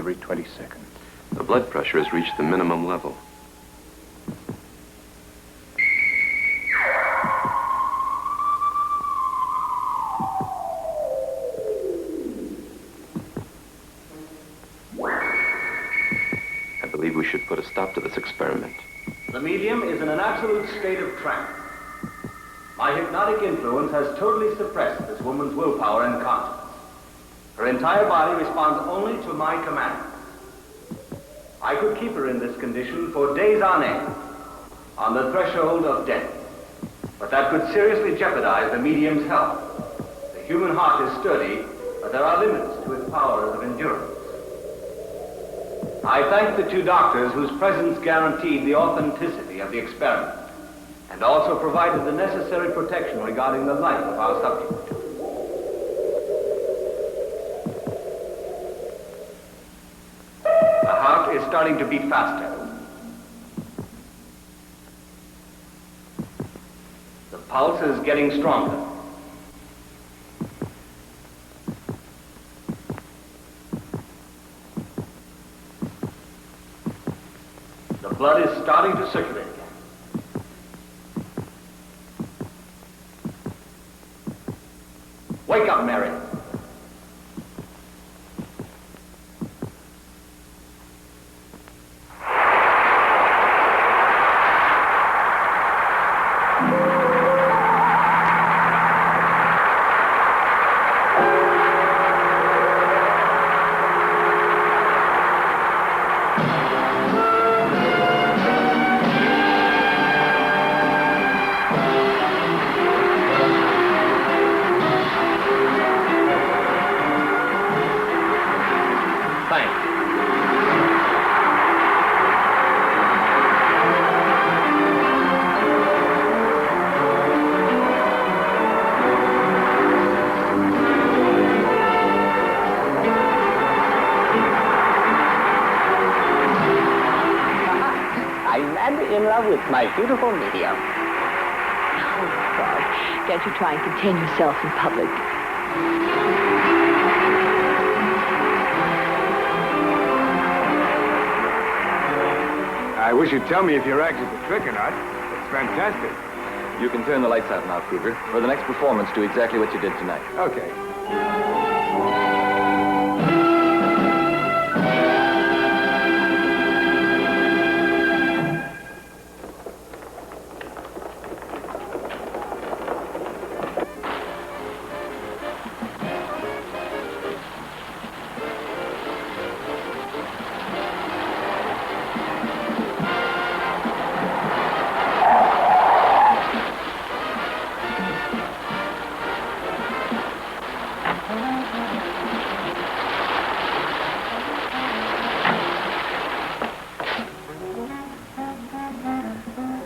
every 20 seconds. The blood pressure has reached the minimum level. I believe we should put a stop to this experiment. The medium is in an absolute state of trance. My hypnotic influence has totally suppressed this woman's willpower and conscience. Her entire body responds only to my commands. I could keep her in this condition for days on end, on the threshold of death. But that could seriously jeopardize the medium's health. The human heart is sturdy, but there are limits to its powers of endurance. I thank the two doctors whose presence guaranteed the authenticity of the experiment, and also provided the necessary protection regarding the life of our subject. The heart is starting to beat faster. The pulse is getting stronger. The blood is starting to circulate. Wake up, Mary. With my beautiful medium. Oh, God. Can't you try and contain yourself in public? I wish you'd tell me if you're actually the trick or not. It's fantastic. You can turn the lights out now, Kruger. For the next performance, do exactly what you did tonight. Okay.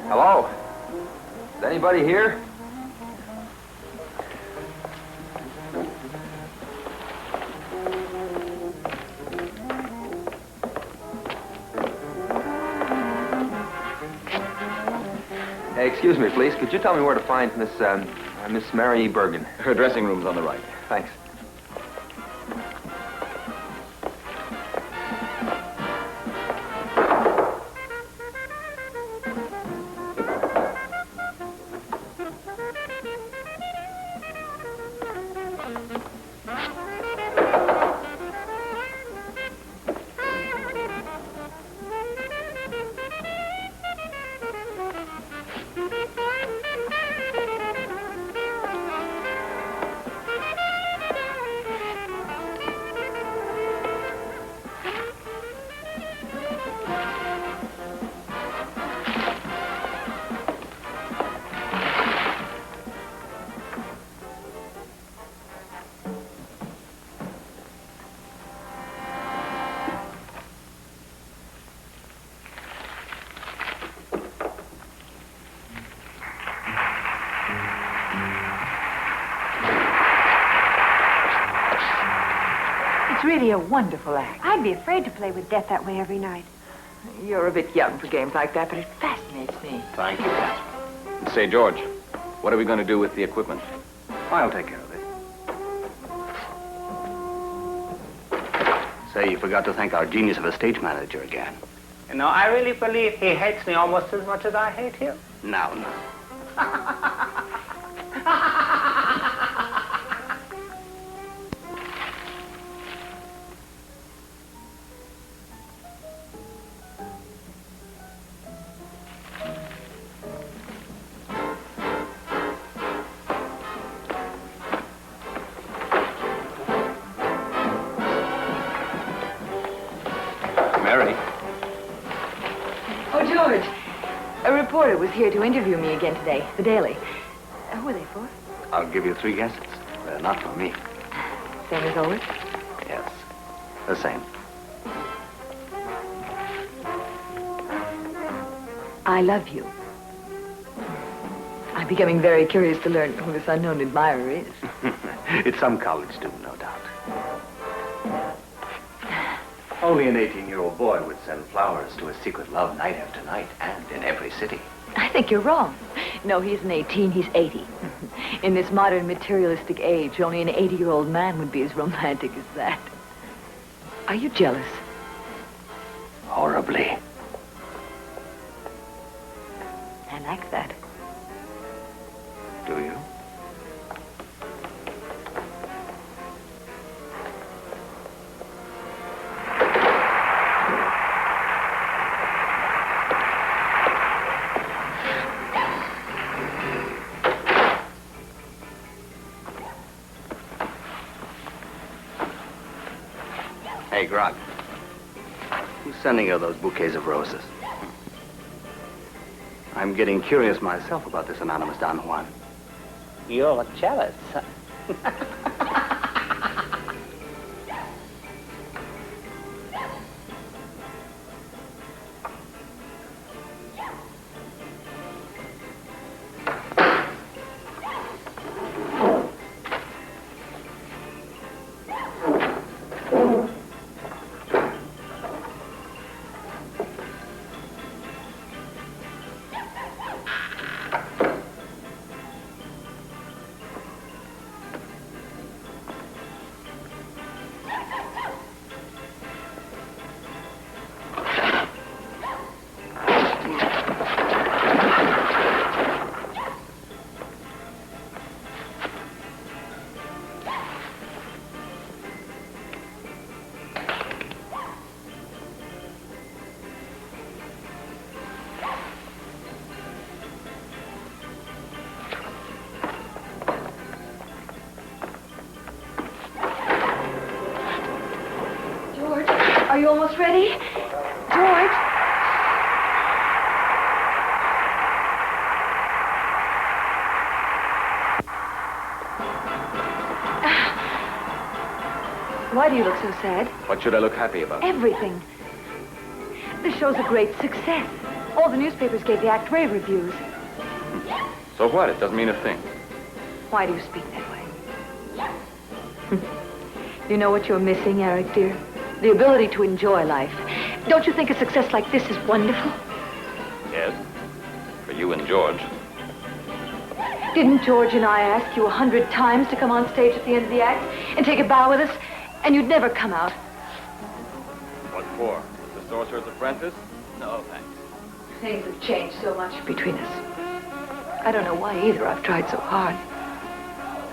Hello? Is anybody here? Hey, excuse me, please. Could you tell me where to find Miss Mary Bergen? Her dressing room's on the right. Thanks. It's really a wonderful act. I'd be afraid to play with death that way every night. You're a bit young for games like that, but it fascinates me. Thank you, Casper. Say, George, what are we going to do with the equipment? I'll take care of it. Say, you forgot to thank our genius of a stage manager again. You know, I really believe he hates me almost as much as I hate him. Now. Mary. Oh, George. A reporter was here to interview me again today. The Daily. Who are they for? I'll give you 3 guesses. They're not for me. Same as always? Yes. The same. I love you. I'm becoming very curious to learn who this unknown admirer is. It's some college student, no doubt. Only an 18-year-old boy would send flowers to a secret love night after night, and in every city. I think you're wrong. No, he isn't 18, he's 80. In this modern materialistic age, only an 80-year-old man would be as romantic as that. Are you jealous? Horribly. I like that. Do you? Hey, Grog. Who's sending you those bouquets of roses? I'm getting curious myself about this anonymous Don Juan. You're jealous. Are you almost ready? George? Why do you look so sad? What should I look happy about? Everything. The show's a great success. All the newspapers gave the act rave reviews. So what? It doesn't mean a thing. Why do you speak that way? You know what you're missing, Eric, dear? The ability to enjoy life. Don't you think a success like this is wonderful? Yes. For you and George. Didn't George and I ask you 100 times to come on stage at the end of the act and take a bow with us? And you'd never come out. What for? The Sorcerer's Apprentice? No, thanks. Things have changed so much between us. I don't know why either. I've tried so hard.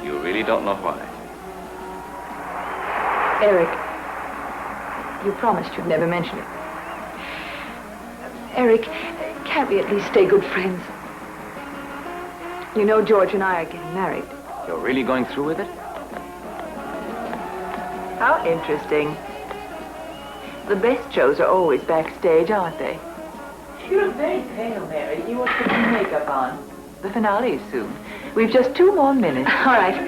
You really don't know why? Eric, you promised you'd never mention it. Eric, can't we at least stay good friends? You know George and I are getting married. You're really going through with it? How interesting. The best shows are always backstage, aren't they? You're very pale, Mary. You ought to put some makeup on. The finale is soon. We've just 2 more minutes. All right.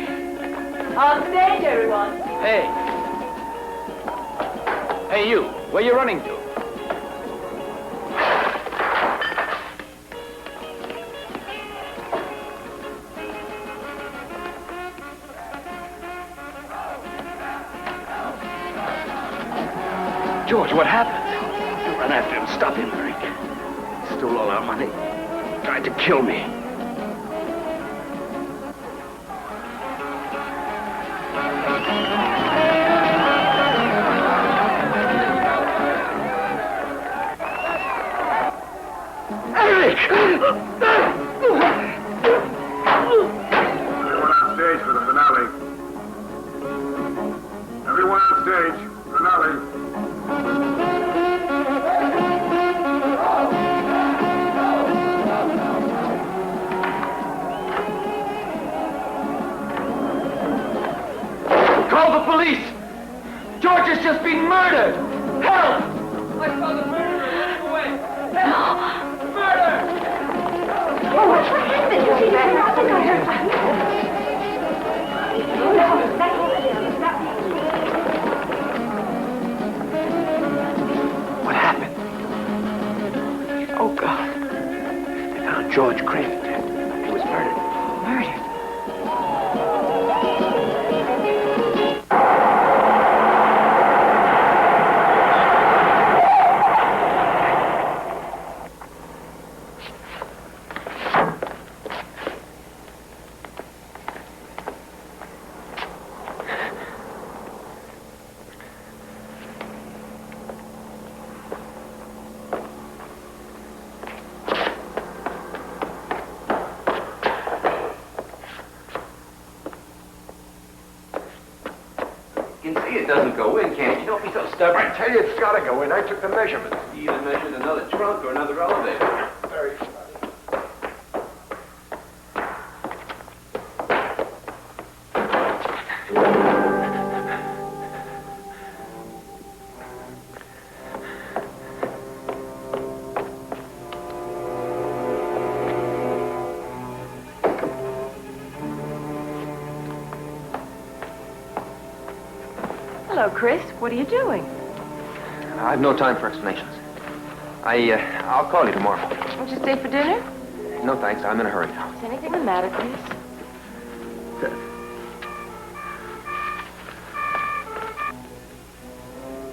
On stage, everyone. Hey! Hey, you! Where you running to? George, what happened? You run after him. Stop him, Eric. He stole all our money. Tried to kill me. Eric! Everyone on stage for the finale. Everyone on stage. Finale. Call the police! George has just been murdered! Help! I saw the murderer running away! Help! Murder! Oh, what happened? Did you see that? I think I heard What happened? Oh, God. They found George Craven dead. He was murdered. Murdered. You can see it doesn't go in, can't you? Don't be so stubborn. I tell you, it's got to go in. I took the measurements. You even measured another trunk or another elevator. Very funny. Hello, Chris. What are you doing? I have no time for explanations. I'll call you tomorrow. Won't you stay for dinner? No, thanks. I'm in a hurry now. Is anything the matter, Chris?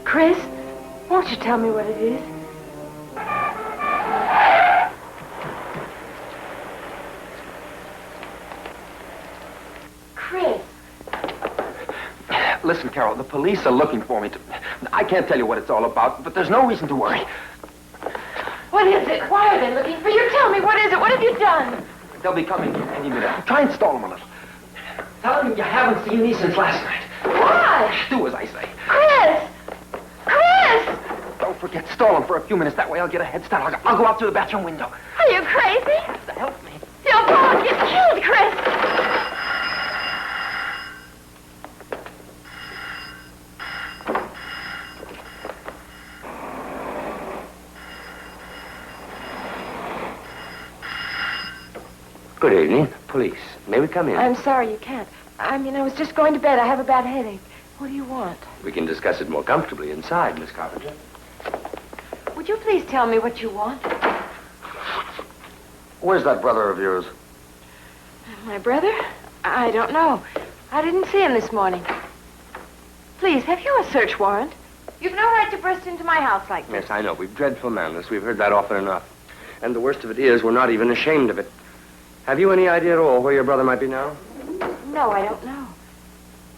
Chris, won't you tell me what it is? Chris. Listen, Carol, the police are looking for me. I can't tell you what it's all about, but there's no reason to worry. What is it? Why are they looking for you? Tell me, what is it? What have you done? They'll be coming any minute. Try and stall them a little. Tell them you haven't seen me since last night. Why? Do as I say. Chris! Chris! Don't forget, stall them for a few minutes. That way I'll get a head start. I'll go out through the bathroom window. Are you crazy? To help me. You'll both get killed, Chris! Good evening. Police. May we come in? I'm sorry you can't. I was just going to bed. I have a bad headache. What do you want? We can discuss it more comfortably inside, Miss Carpenter. Would you please tell me what you want? Where's that brother of yours? My brother? I don't know. I didn't see him this morning. Please, have you a search warrant? You've no right to burst into my house like this. Yes, I know. We've dreadful madness. We've heard that often enough. And the worst of it is, we're not even ashamed of it. Have you any idea at all where your brother might be now? No, I don't know.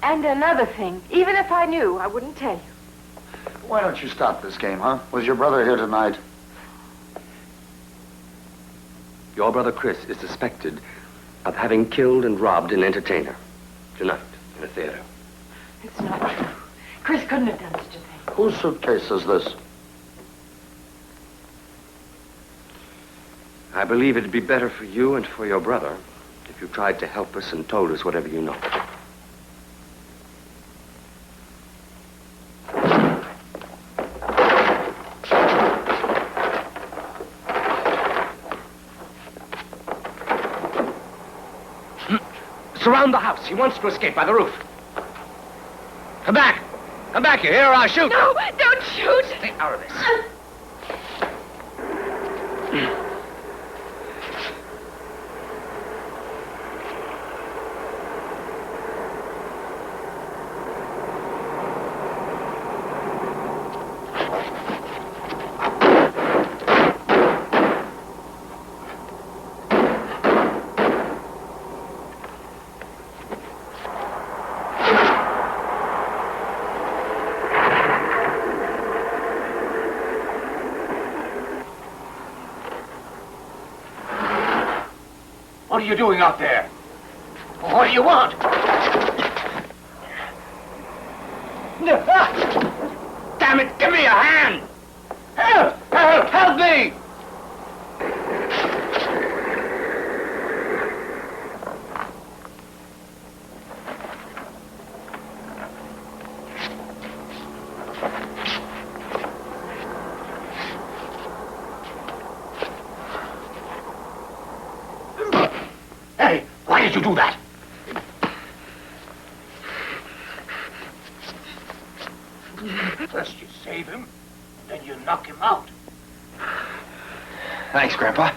And another thing, even if I knew, I wouldn't tell you. Why don't you stop this game, huh? Was your brother here tonight? Your brother Chris is suspected of having killed and robbed an entertainer. Tonight, in a theater. It's not true. Chris couldn't have done such a thing. Whose suitcase is this? I believe it'd be better for you and for your brother if you tried to help us and told us whatever you know. Surround the house. He wants to escape by the roof. Come back. Come back, you hear, or I'll shoot. No, don't shoot. Stay out of this. What are you doing out there? What do you want? Damn it, give me a hand! Help! Help! Help me! Hey, why did you do that? First you save him, then you knock him out. Thanks, Grandpa.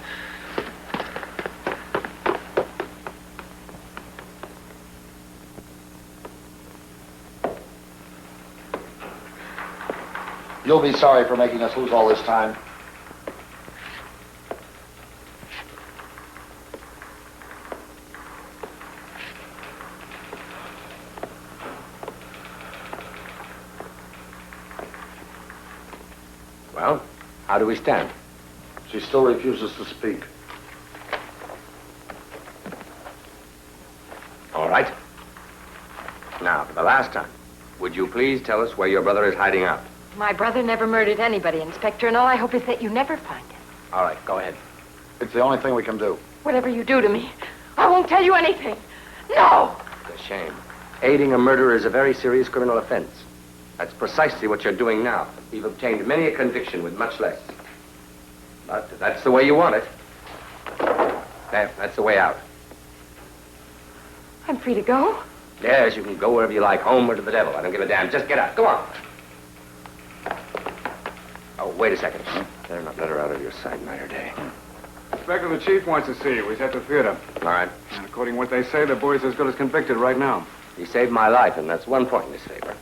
You'll be sorry for making us lose all this time. Well, how do we stand? She still refuses to speak. All right. Now, for the last time, would you please tell us where your brother is hiding out? My brother never murdered anybody, Inspector, and all I hope is that you never find him. All right, go ahead. It's the only thing we can do. Whatever you do to me, I won't tell you anything. No! It's a shame. Aiding a murderer is a very serious criminal offense. That's precisely what you're doing now. You've obtained many a conviction with much less. But if that's the way you want it, that's the way out. I'm free to go. Yes, you can go wherever you like, home or to the devil. I don't give a damn. Just get out. Go on. Oh, wait a second. Better not let her out of your sight night or day. Inspector, the chief wants to see you. He's at the theater. All right. And according to what they say, the boy's as good as convicted right now. He saved my life, and that's one point in his favor.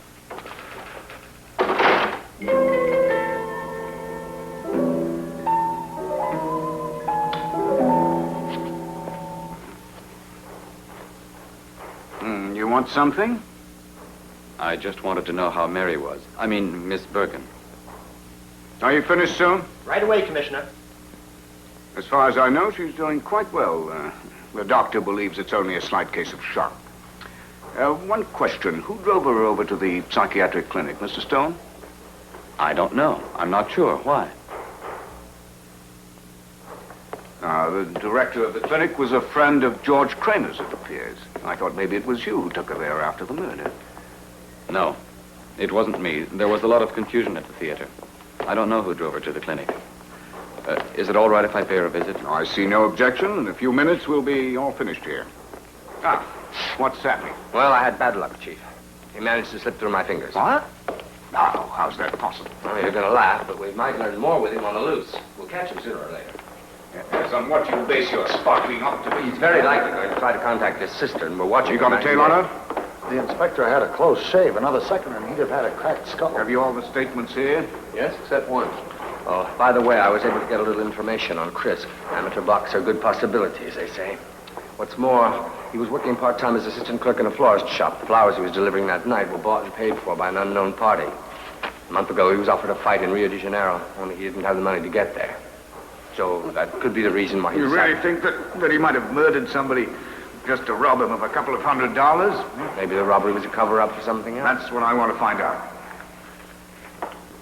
You want something? I just wanted to know how Mary was. I mean, Miss Birkin. Are you finished soon? Right away, Commissioner. As far as I know, she's doing quite well. The doctor believes it's only a slight case of shock. One question. Who drove her over to the psychiatric clinic, Mr. Stone? I don't know. I'm not sure. Why? The director of the clinic was a friend of George Kramer's, it appears. I thought maybe it was you who took her there after the murder. No, it wasn't me. There was a lot of confusion at the theater. I don't know who drove her to the clinic. Is it all right if I pay her a visit? I see no objection. In a few minutes, we'll be all finished here. Ah, what's happening? Well, I had bad luck, Chief. He managed to slip through my fingers. What? No, how's that possible? Well, you're going to laugh, but we might learn more with him on the loose. We'll catch him sooner or later. Yes, on what you base your sparkling optimism? He's very likely going to try to contact his sister, and we're watching. You got a tail on her? The inspector had a close shave. Another second and he'd have had a cracked skull. Have you all the statements here? Yes, except one. Oh, by the way, I was able to get a little information on Chris. Amateur bucks are good possibilities, they say. What's more, he was working part-time as assistant clerk in a florist shop. The flowers he was delivering that night were bought and paid for by an unknown party. A month ago, he was offered a fight in Rio de Janeiro, only he didn't have the money to get there. So that could be the reason why he You decided... really think that he might have murdered somebody just to rob him of a couple of $100? Maybe the robbery was a cover-up for something else? That's what I want to find out.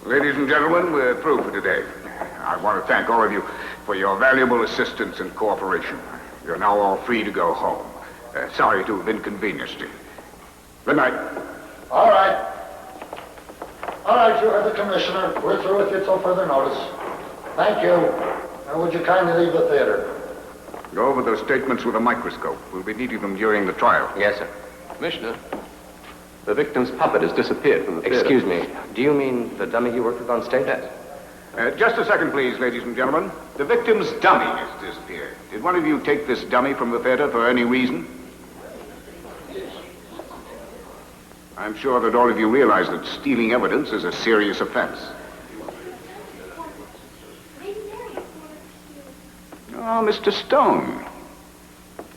Ladies and gentlemen, we're through for today. I want to thank all of you for your valuable assistance and cooperation. You're now all free to go home. Sorry to have inconvenienced you. Good night. All right. All right, you heard the commissioner. We're through with you till further notice. Thank you. Now, would you kindly leave the theater? Go over those statements with a microscope. We'll be needing them during the trial. Yes, sir. Commissioner, the victim's puppet has disappeared from the theater. Excuse me. Do you mean the dummy you worked with on stage? Yes. Just a second, please, ladies and gentlemen. The victim's dummy has disappeared. Did one of you take this dummy from the theater for any reason? I'm sure that all of you realize that stealing evidence is a serious offense. Oh, Mr. Stone.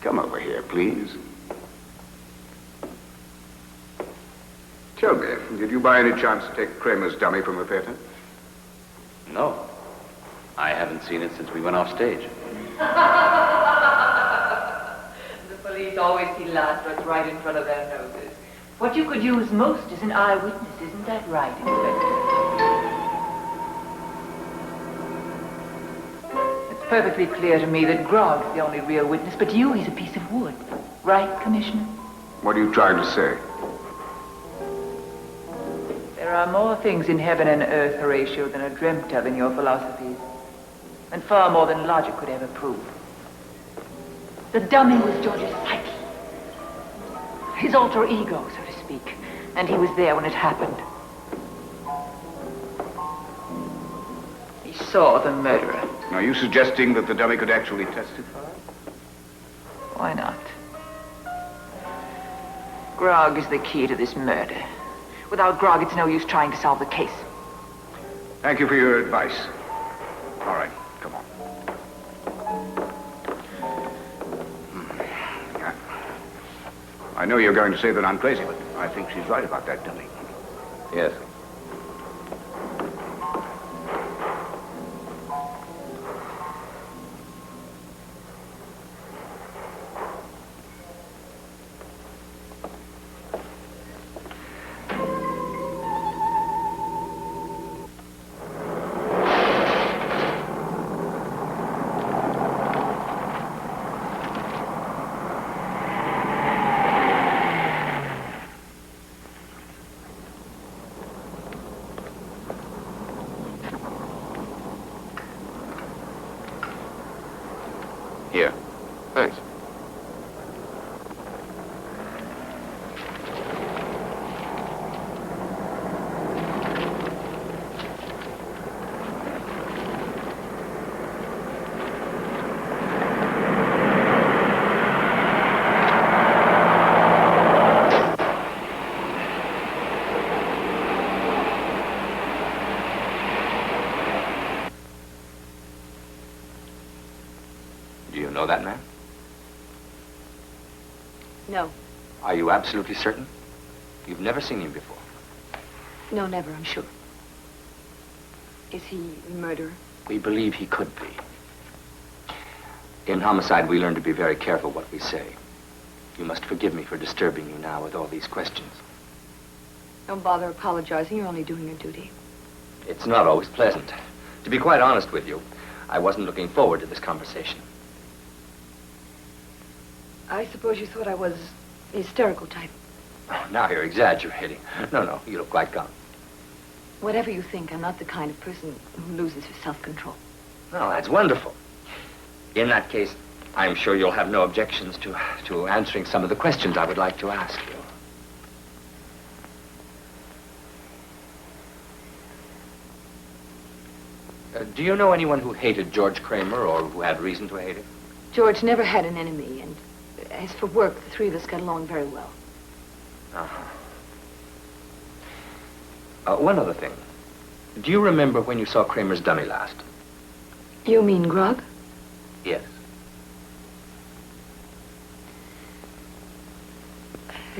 Come over here, please. Tell me, did you by any chance take Kramer's dummy from the theater? No. I haven't seen it since we went off stage. police always see Lazarus right in front of their noses. What you could use most is an eyewitness, isn't that right, Inspector? It's perfectly clear to me that Grog's the only real witness, but you, he's a piece of wood. Right, Commissioner? What are you trying to say? There are more things in heaven and earth, Horatio, than are dreamt of in your philosophies. And far more than logic could ever prove. The dummy was George's psyche. His alter ego, so to speak. And he was there when it happened. He saw the murderer. Are you suggesting that the dummy could actually testify? Why not? Grog is the key to this murder. Without Grog, it's no use trying to solve the case. Thank you for your advice. All right, come on. I know you're going to say that I'm crazy, but I think she's right about that dummy. Yes. Here. Thanks. Do you know that man? No. Are you absolutely certain? You've never seen him before. No, never, I'm sure. Is he a murderer? We believe he could be. In homicide, we learn to be very careful what we say. You must forgive me for disturbing you now with all these questions. Don't bother apologizing. You're only doing your duty. It's not always pleasant. To be quite honest with you, I wasn't looking forward to this conversation. I suppose you thought I was the hysterical type. Oh, now you're exaggerating. No, you look quite calm. Whatever you think, I'm not the kind of person who loses her self-control. Well, that's wonderful. In that case, I'm sure you'll have no objections to answering some of the questions I would like to ask you. Do you know anyone who hated George Kramer or who had reason to hate him? George never had an enemy, and as for work, the three of us got along very well. Uh-huh. One other thing. Do you remember when you saw Kramer's dummy last? You mean Grog? Yes.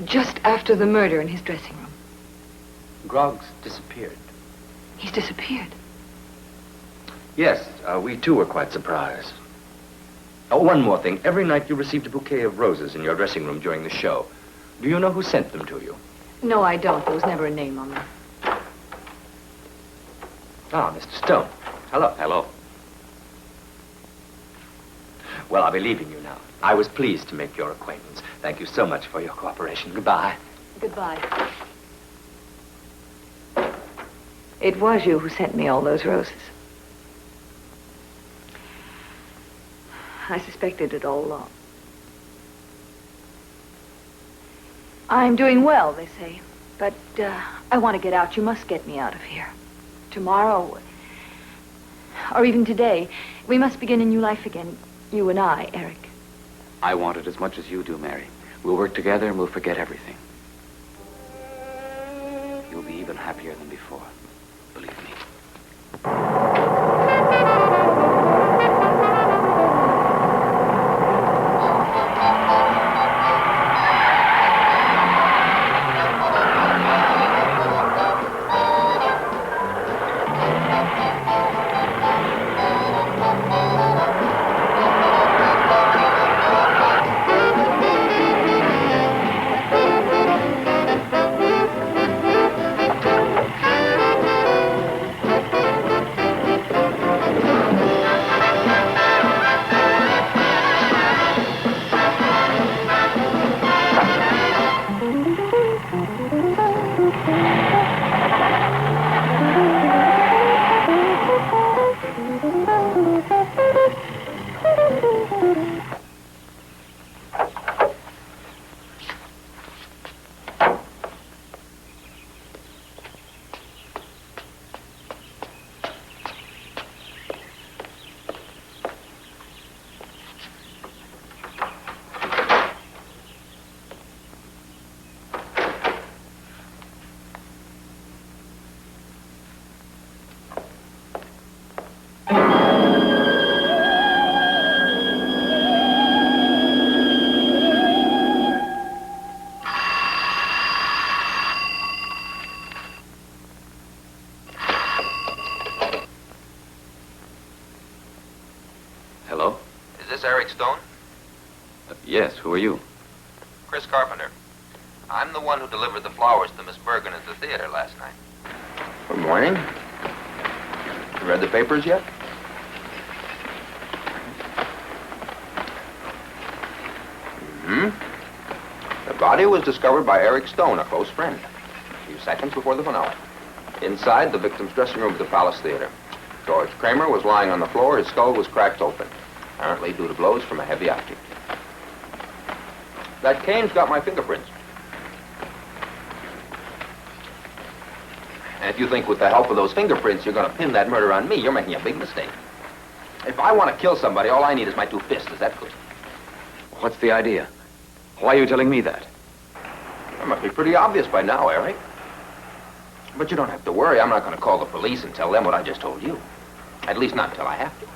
Just after the murder in his dressing room. Grog's disappeared. He's disappeared. Yes, we too were quite surprised. Oh, one more thing. Every night you received a bouquet of roses in your dressing room during the show. Do you know who sent them to you? No, I don't. There was never a name on them. Ah, Mr. Stone. Hello. Hello. Well, I'll be leaving you now. I was pleased to make your acquaintance. Thank you so much for your cooperation. Goodbye. Goodbye. It was you who sent me all those roses. I suspected it all along. I'm doing well, they say. But I want to get out. You must get me out of here. Tomorrow, or even today, we must begin a new life again. You and I, Eric. I want it as much as you do, Mary. We'll work together and we'll forget everything. You'll be even happier than before. Believe me. Hello? Is this Eric Stone? Yes, who are you? Chris Carpenter. I'm the one who delivered the flowers to Miss Bergen at the theater last night. Good morning. You read the papers yet? The body was discovered by Eric Stone, a close friend, a few seconds before the finale. Inside the victim's dressing room at the Palace Theater. George Kramer was lying on the floor. His skull was cracked open, apparently due to blows from a heavy object. That cane's got my fingerprints. And if you think with the help of those fingerprints you're going to pin that murder on me, you're making a big mistake. If I want to kill somebody, all I need is my 2 fists. Is that good? What's the idea? Why are you telling me that? That must be pretty obvious by now, Eric. But you don't have to worry. I'm not going to call the police and tell them what I just told you. At least not until I have to.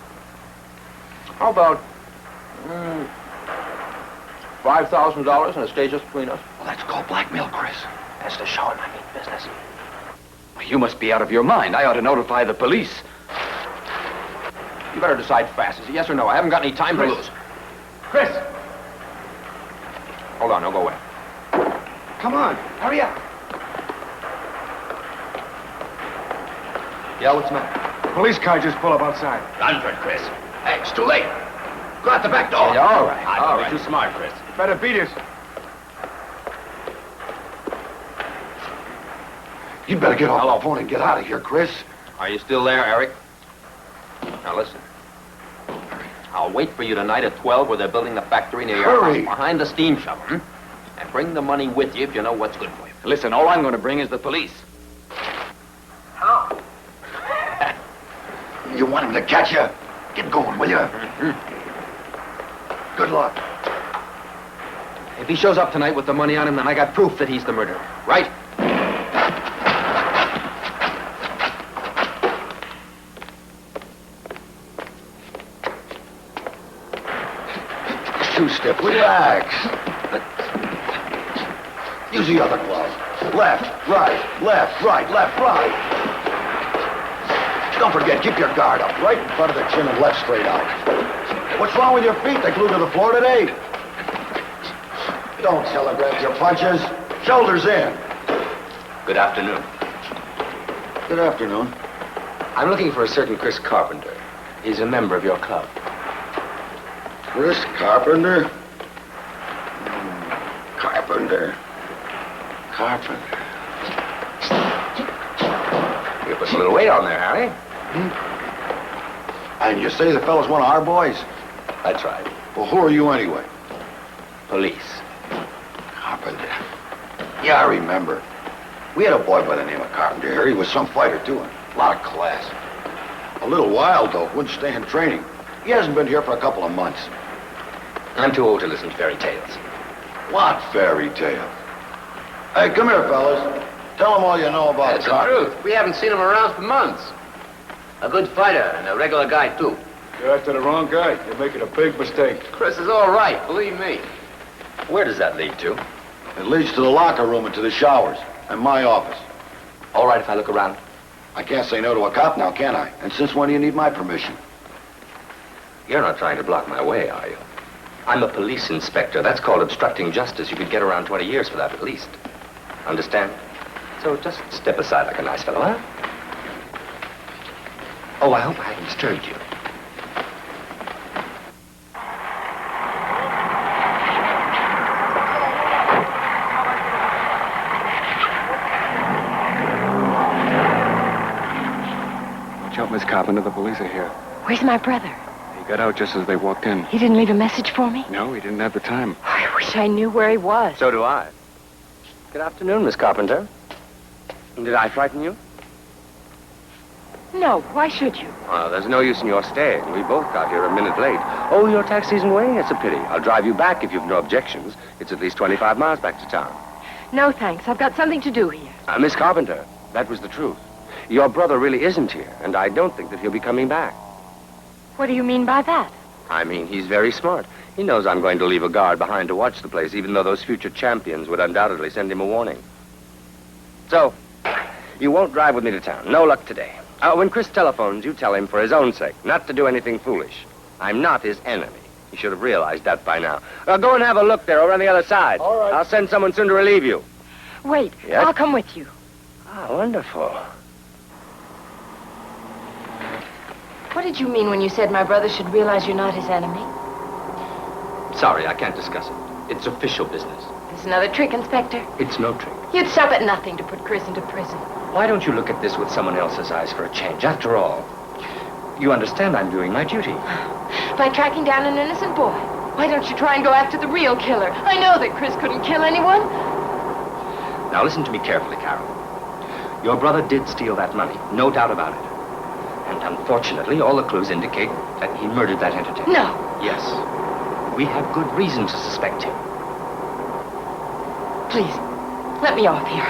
How about $5,000 and it stays just between us? Well, that's called blackmail, Chris. That's to show him I mean business. You must be out of your mind. I ought to notify the police. You better decide fast. Is it yes or no? I haven't got any time to lose. Chris! Hold on, don't go away. Come on, hurry up. Yeah, what's the matter? Police car just pulled up outside. Run for it, Chris. Hey, it's too late. Go out the back door. Yeah, all right, all right. Too smart, Chris. Better beat it. You'd better get off the phone and get out of here, Chris. Are you still there, Eric? Now listen. I'll wait for you tonight at 12 where they're building the factory near your house behind the steam shovel. And bring the money with you if you know what's good for you. Listen, all I'm going to bring is the police. Hello? You want him to catch you? Get going, will you? Good luck. If he shows up tonight with the money on him, then I got proof that he's the murderer. Right? Too stiff. Relax. Use the other glove. Left, right, left, right, left, right. Don't forget, keep your guard up. Right in front of the chin and left straight out. What's wrong with your feet? They glued to the floor today. Don't telegraph your punches. Shoulders in. Good afternoon. Good afternoon. I'm looking for a certain Chris Carpenter. He's a member of your club. Chris Carpenter? Carpenter. You put a little weight on there, Harry. And you say the fellow's one of our boys? That's right. Well, who are you anyway? Police. Carpenter. Yeah, I remember. We had a boy by the name of Carpenter here. He was some fighter, too, and a lot of class. A little wild, though. Wouldn't stay in training. He hasn't been here for a couple of months. I'm too old to listen to fairy tales. What fairy tale? Hey, come here, fellas. Tell them all you know about That's the truth. We haven't seen him around for months. A good fighter and a regular guy, too. You're after the wrong guy. You're making a big mistake. Chris is all right, believe me. Where does that lead to? It leads to the locker room and to the showers and my office. All right if I look around? I can't say no to a cop now, can I? And since when do you need my permission? You're not trying to block my way, are you? I'm a police inspector. That's called obstructing justice. You could get around 20 years for that at least. Understand? So just step aside like a nice fellow, huh? Oh, I hope I haven't disturbed you. Watch out, Miss Carpenter. The police are here. Where's my brother? He got out just as they walked in. He didn't leave a message for me? No, he didn't have the time. I wish I knew where he was. So do I. Good afternoon, Miss Carpenter. Did I frighten you? No, why should you? Well, there's no use in your staying. We both got here a minute late. Oh, your taxi isn't waiting? It's a pity. I'll drive you back if you've no objections. It's at least 25 miles back to town. No, thanks. I've got something to do here. Miss Carpenter, that was the truth. Your brother really isn't here, and I don't think that he'll be coming back. What do you mean by that? I mean, he's very smart. He knows I'm going to leave a guard behind to watch the place, even though those future champions would undoubtedly send him a warning. So, you won't drive with me to town. No luck today. When Chris telephones, you tell him for his own sake, not to do anything foolish. I'm not his enemy. You should have realized that by now. Go and have a look there over on the other side. All right. I'll send someone soon to relieve you. Wait, Yes? I'll come with you. Ah, wonderful. What did you mean when you said my brother should realize you're not his enemy? Sorry, I can't discuss it. It's official business. There's another trick, Inspector. It's no trick. You'd stop at nothing to put Chris into prison. Why don't you look at this with someone else's eyes for a change? After all, you understand I'm doing my duty. By tracking down an innocent boy. Why don't you try and go after the real killer? I know that Chris couldn't kill anyone. Now listen to me carefully, Carol. Your brother did steal that money, no doubt about it. And unfortunately, all the clues indicate that he murdered that entertainer. No. Yes. We have good reason to suspect him. Please, let me off here.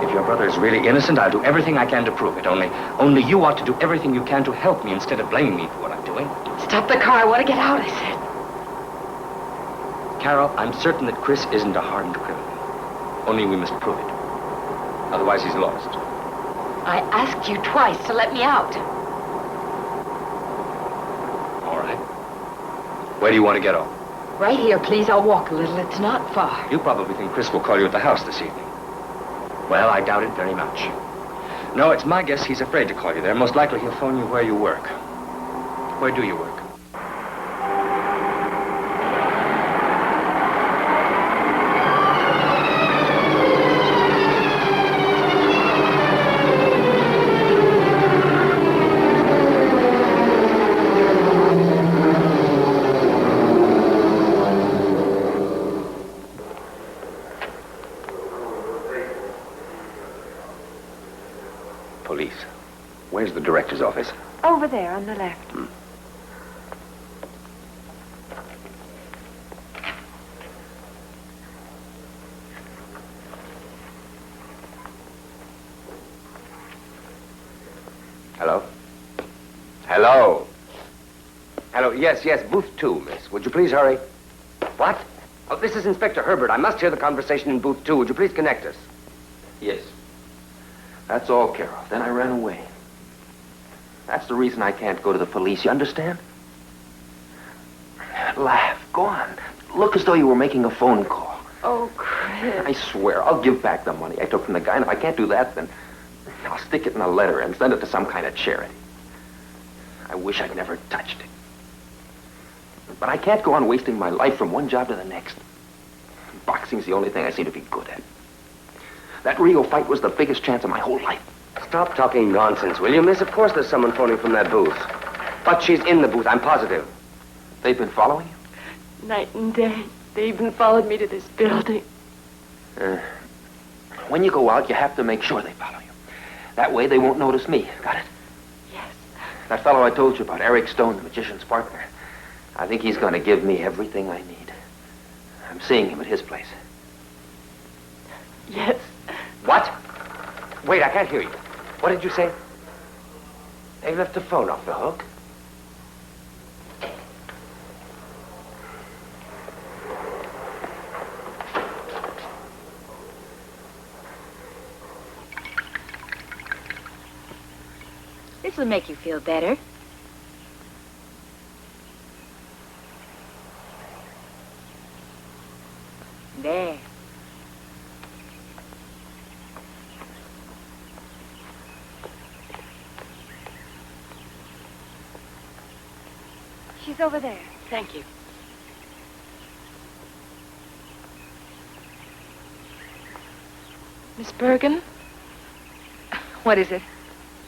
If your brother is really innocent, I'll do everything I can to prove it. Only you ought to do everything you can to help me instead of blaming me for what I'm doing. Stop the car. I want to get out, I said. Carol, I'm certain that Chris isn't a hardened criminal. Only we must prove it. Otherwise, he's lost. I asked you twice to let me out. All right. Where do you want to get off? Right here, please. I'll walk a little. It's not far. You probably think Chris will call you at the house this evening. Well, I doubt it very much. No, it's my guess he's afraid to call you there. Most likely he'll phone you where you work. Where do you work? Police. Where's the director's office? Over there on the left. Hello? Hello? Hello, yes, booth 2, miss. Would you please hurry? What? Oh, this is Inspector Herbert. I must hear the conversation in booth 2. Would you please connect us? Yes. That's all, Carol. Then I ran away. That's the reason I can't go to the police, you understand? Laugh. Go on. Look as though you were making a phone call. Oh, Chris. I swear, I'll give back the money I took from the guy, and if I can't do that, then I'll stick it in a letter and send it to some kind of charity. I wish I'd never touched it. But I can't go on wasting my life from one job to the next. Boxing's the only thing I seem to be good at. That Rio fight was the biggest chance of my whole life. Stop talking nonsense, will you, miss? Of course there's someone phoning from that booth. But she's in the booth, I'm positive. They've been following you? Night and day. They even followed me to this building. When you go out, you have to make sure they follow you. That way they won't notice me. Got it? Yes. That fellow I told you about, Eric Stone, the magician's partner. I think he's going to give me everything I need. I'm seeing him at his place. Yes. What? Wait, I can't hear you. What did you say? They left the phone off the hook. This will make you feel better. There. She's over there. Thank you. Miss Bergen, What is it?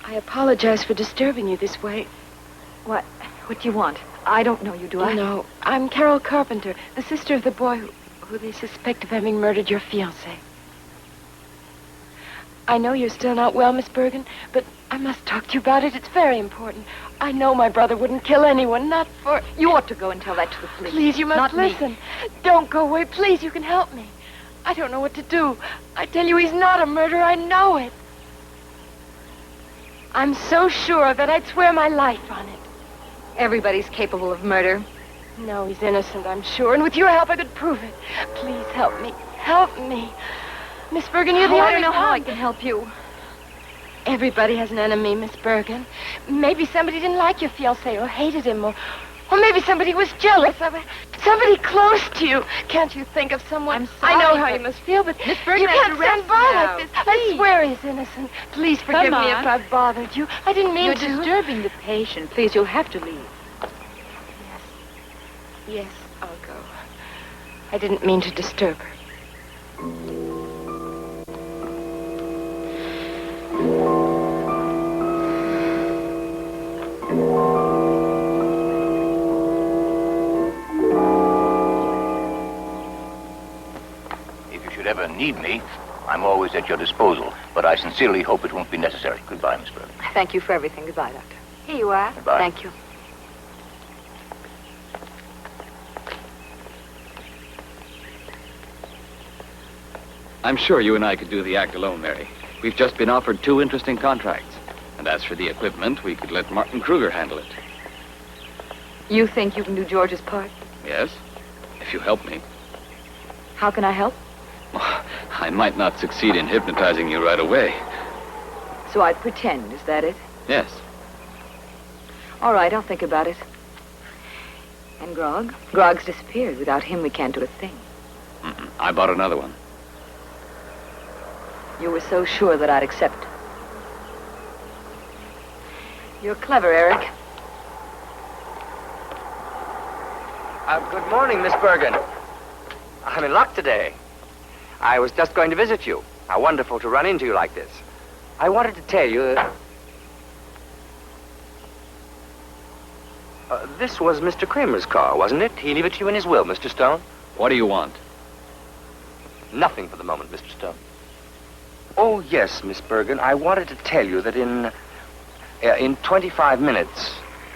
I apologize for disturbing you this way. What do you want? I don't know you, do I? No, I'm Carol Carpenter, the sister of the boy who they suspect of having murdered your fiancé. I know you're still not well, Miss Bergen, but I must talk to you about it. It's very important. I know my brother wouldn't kill anyone, not for... You ought to go and tell that to the police. Please, you must Not me. listen. Don't go away. Please, you can help me. I don't know what to do. I tell you, he's not a murderer. I know it. I'm so sure of it, I'd swear my life on it. Everybody's capable of murder. No, he's innocent, I'm sure. And with your help, I could prove it. Please help me. Help me. Miss Bergen, you're the only I don't know how I one. can help you. Everybody has an enemy, Miss Bergen. Maybe somebody didn't like your fiancé or hated him, or maybe somebody was jealous of it. Somebody close to you. Can't you think of someone? I'm sorry, I know how but you must feel, but Miss Bergen you has can't to stand rest by now. like this. I swear he's innocent. Please forgive Come me on. if I've bothered you. I didn't mean You're to. disturbing the patient. Please, you'll have to leave. Yes, I'll go. I didn't mean to disturb her. If you should ever need me, I'm always at your disposal. But I sincerely hope it won't be necessary. Goodbye, Miss Bergen. Thank you for everything. Goodbye, Doctor. Here you are. Goodbye. Thank you. I'm sure you and I could do the act alone, Mary. We've just been offered 2 interesting contracts. And as for the equipment, we could let Martin Kruger handle it. You think you can do George's part? Yes? If you help me. How can I help? I might not succeed in hypnotizing you right away. So I'd pretend, is that it? Yes. All right, I'll think about it. And Grog? Grog's disappeared. Without him, we can't do a thing. I bought another one. You were so sure that I'd accept. You're clever, Eric. Good morning, Miss Bergen. I'm in luck today. I was just going to visit you. How wonderful to run into you like this. I wanted to tell you that... this was Mr. Kramer's car, wasn't it? He leave it to you in his will, Mr. Stone. What do you want? Nothing for the moment, Mr. Stone. Oh, yes, Miss Bergen. I wanted to tell you that in 25 minutes,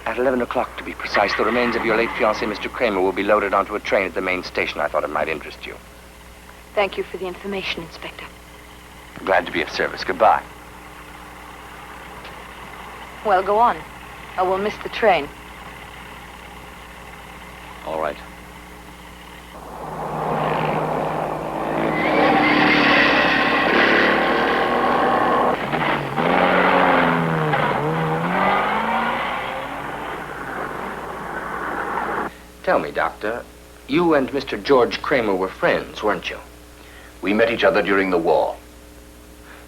at 11 o'clock to be precise, the remains of your late fiancé, Mr. Kramer, will be loaded onto a train at the main station. I thought it might interest you. Thank you for the information, Inspector. Glad to be of service. Goodbye. Well, go on. Or we'll miss the train. All right. Tell me, Doctor, you and Mr. George Kramer were friends, weren't you? We met each other during the war.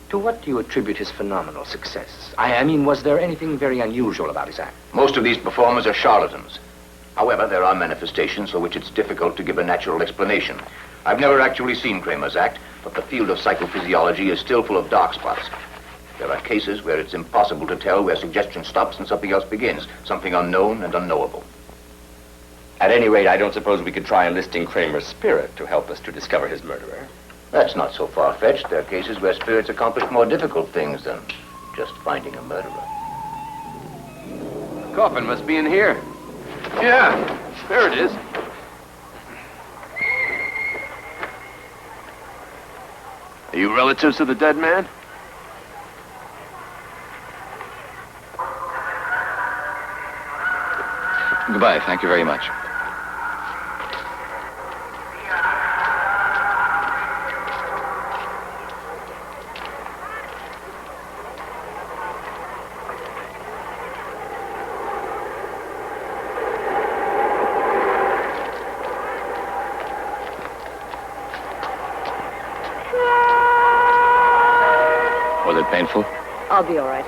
To what do you attribute his phenomenal success? I mean, was there anything very unusual about his act? Most of these performers are charlatans. However, there are manifestations for which it's difficult to give a natural explanation. I've never actually seen Kramer's act, but the field of psychophysiology is still full of dark spots. There are cases where it's impossible to tell where suggestion stops and something else begins, something unknown and unknowable. At any rate, I don't suppose we could try enlisting Kramer's spirit to help us to discover his murderer. That's not so far-fetched. There are cases where spirits accomplish more difficult things than just finding a murderer. The coffin must be in here. Yeah, there it is. Are you relatives of the dead man? Goodbye. Thank you very much. Was it painful? I'll be all right.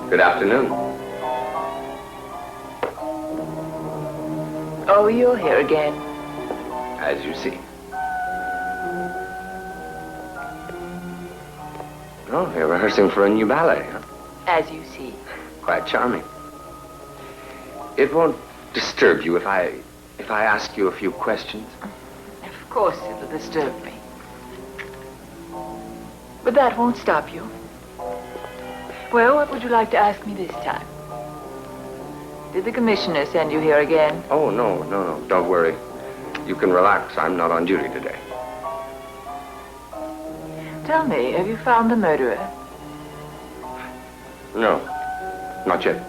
Good afternoon. Oh, you're here again. As you see. Oh, you're rehearsing for a new ballet, huh? As you see. Quite charming. It won't disturb you if I ask you a few questions? Of course it'll disturb me. But that won't stop you. Well, what would you like to ask me this time? Did the commissioner send you here again? Oh, no. Don't worry. You can relax. I'm not on duty today. Tell me, have you found the murderer? No, not yet.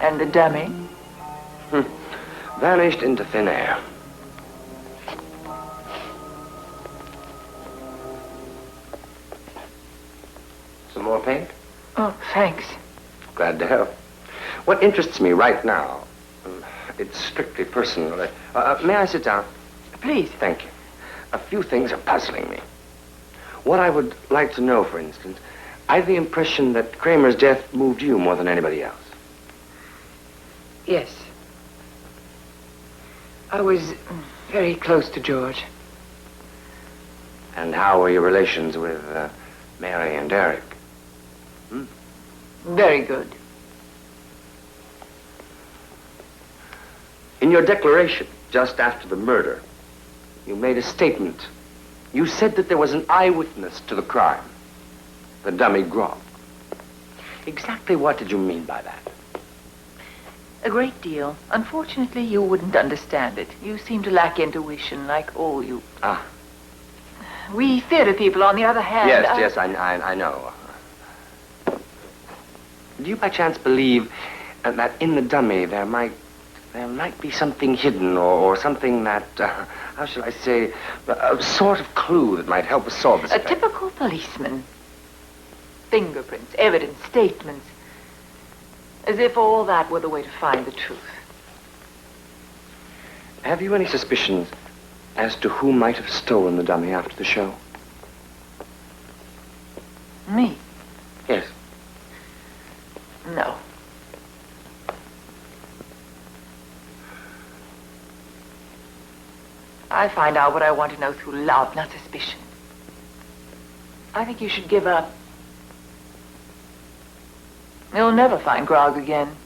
And the dummy? Vanished into thin air. Some more paint? Oh, thanks. Glad to help. What interests me right now, it's strictly personal. May I sit down? Please. Thank you. A few things are puzzling me. What I would like to know, for instance, I have the impression that Kramer's death moved you more than anybody else. Yes. I was very close to George. And how were your relations with Mary and Eric? Very good. In your declaration, just after the murder, you made a statement. You said that there was an eyewitness to the crime, the dummy Groff. Exactly what did you mean by that? A great deal. Unfortunately, you wouldn't understand it. You seem to lack intuition, like all you... Ah. We theater people, on the other hand... Yes, I know. Do you by chance believe that in the dummy there might be something hidden or something that, how shall I say, a sort of clue that might help us solve this A case? typical policeman. Fingerprints, evidence, statements. As if all that were the way to find the truth. Have you any suspicions as to who might have stolen the dummy after the show? Me? Yes. No. I find out what I want to know through love, not suspicion. I think you should give up. You'll never find Grog again.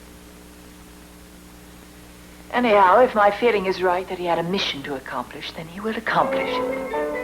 Anyhow, if my feeling is right that he had a mission to accomplish, then he will accomplish it.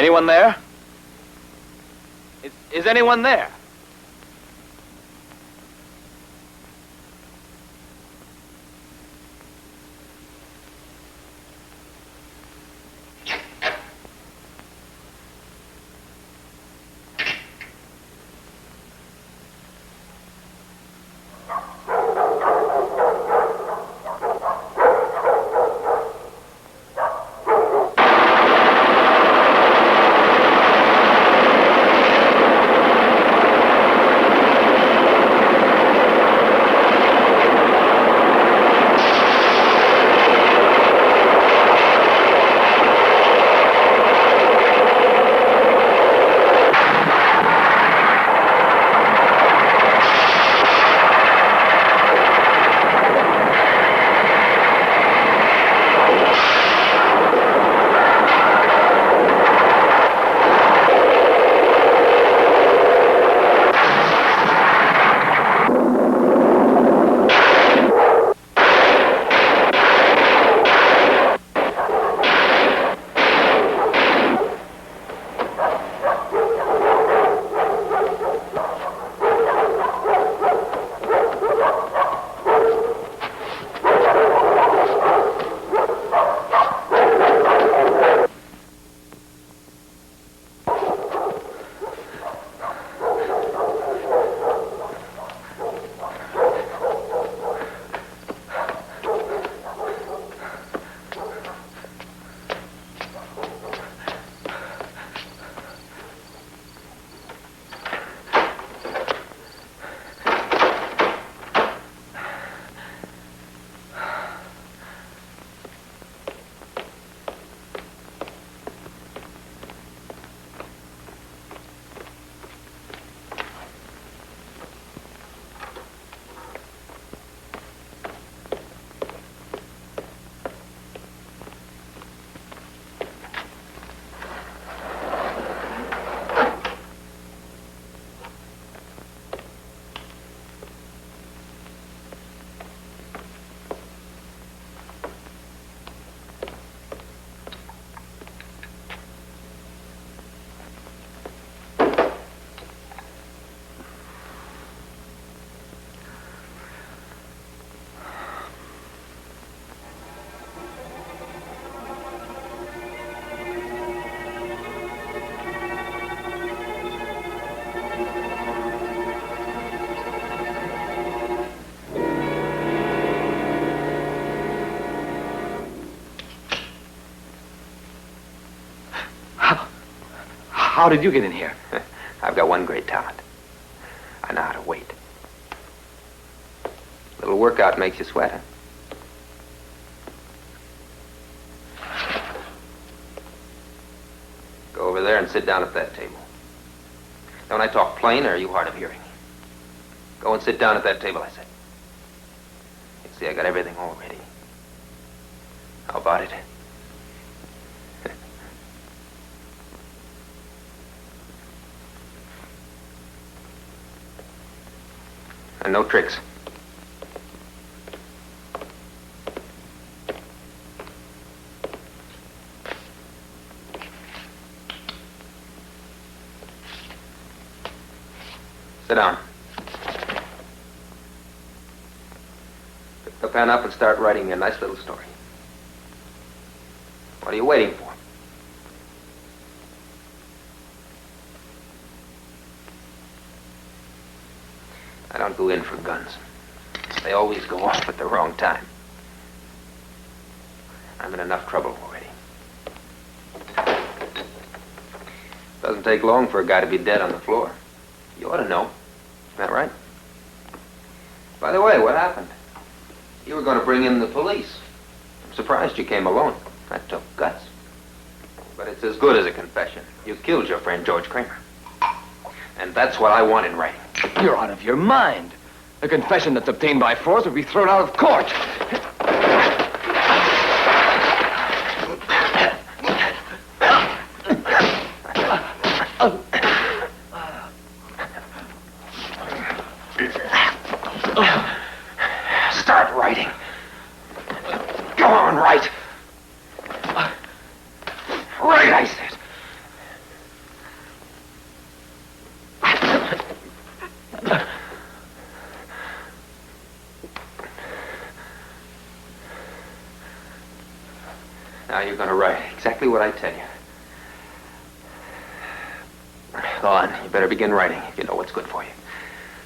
Anyone there? Is anyone there? How did you get in here? I've got one great talent. I know how to wait. A little workout makes you sweat, huh? Go over there and sit down at that table. Now, when I talk plain, or are you hard of hearing? Go and sit down at that table, I said. You see, I got everything all ready. How about it? And no tricks. Sit down. Pick the pen up and start writing me a nice little story. What are you waiting for? I don't go in for guns. They always go off at the wrong time. I'm in enough trouble already. Doesn't take long for a guy to be dead on the floor. You ought to know. Isn't that right? By the way, what happened? You were going to bring in the police. I'm surprised you came alone. That took guts. But it's as good as a confession. You killed your friend George Kramer. And that's what I want in writing. You're out of your mind. A confession that's obtained by force would be thrown out of court. Start writing. Go on, write. Write, I said. Now you're going to write exactly what I tell you. Go on. You better begin writing if you know what's good for you.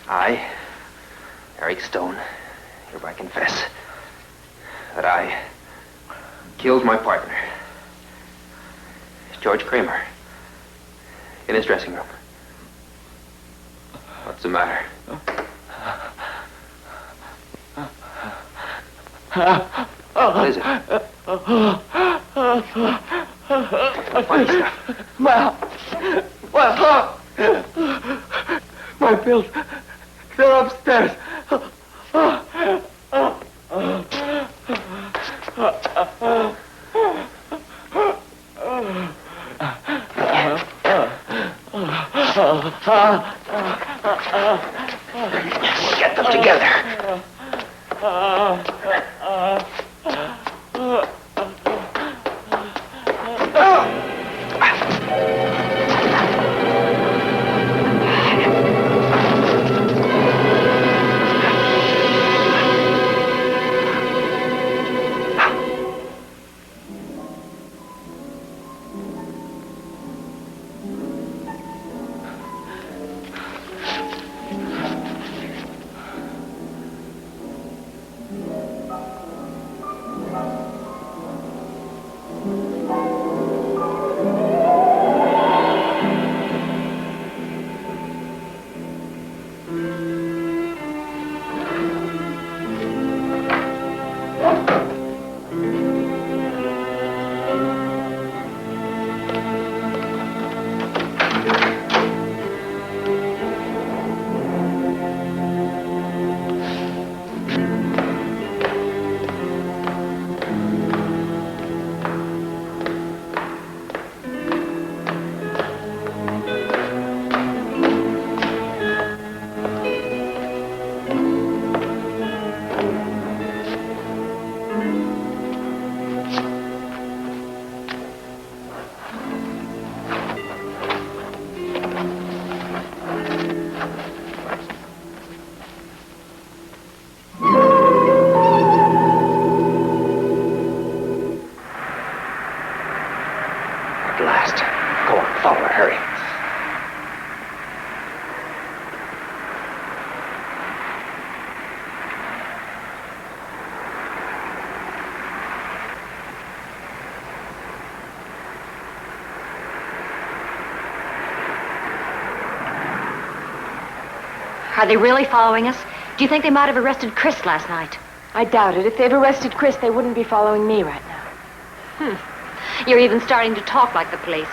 I, Eric Stone, hereby confess that I killed my partner, George Kramer, in his dressing room. What's the matter? What is it? Funny stuff. My pills, they're upstairs. We'll get them together. Are they really following us? Do you think they might have arrested Chris last night? I doubt it. If they've arrested Chris, they wouldn't be following me right now. You're even starting to talk like the police.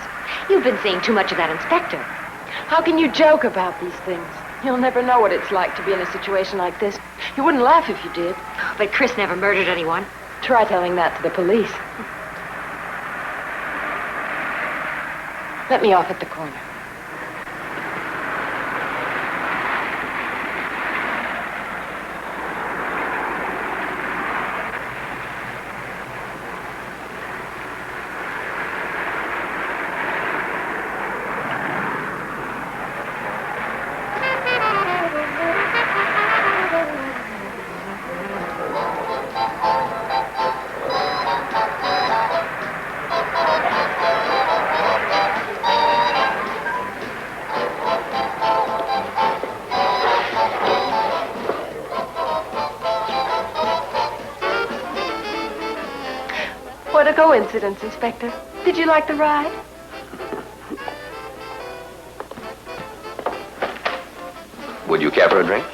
You've been seeing too much of that inspector. How can you joke about these things? You'll never know what it's like to be in a situation like this. You wouldn't laugh if you did. But Chris never murdered anyone. Try telling that to the police. Let me off at the corner. What a coincidence, Inspector. Did you like the ride? Would you care for a drink?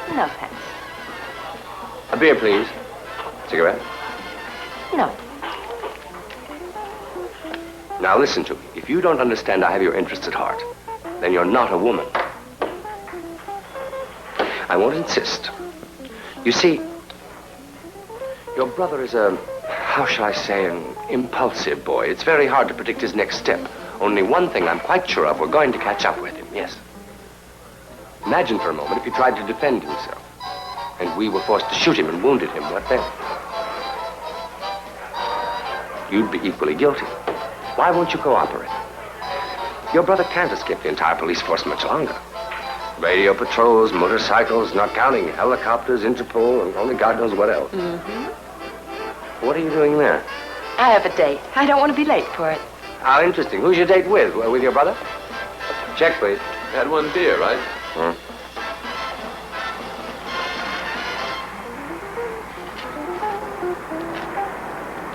No, thanks. A beer, please. Cigarette? No. Now listen to me. If you don't understand I have your interests at heart, then you're not a woman. I won't insist. You see, your brother is how shall I say, an impulsive boy. It's very hard to predict his next step. Only one thing I'm quite sure of, we're going to catch up with him, yes. Imagine for a moment if he tried to defend himself, and we were forced to shoot him and wounded him, what then? You'd be equally guilty. Why won't you cooperate? Your brother can't escape the entire police force much longer. Radio patrols, motorcycles, not counting helicopters, Interpol, and only God knows what else. Mm-hmm. What are you doing there? I have a date. I don't want to be late for it. How interesting. Who's your date with? With your brother? Check, please. Had one beer, right?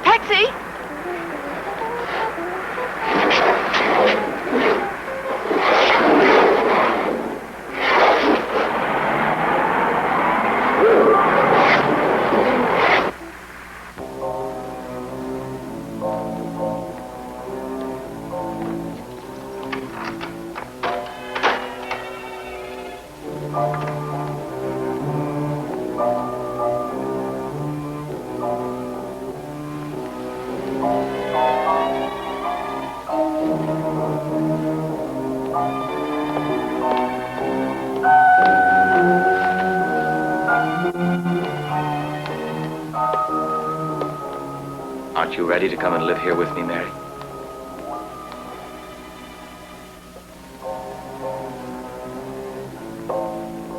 Taxi! Aren't you ready to come and live here with me, Mary?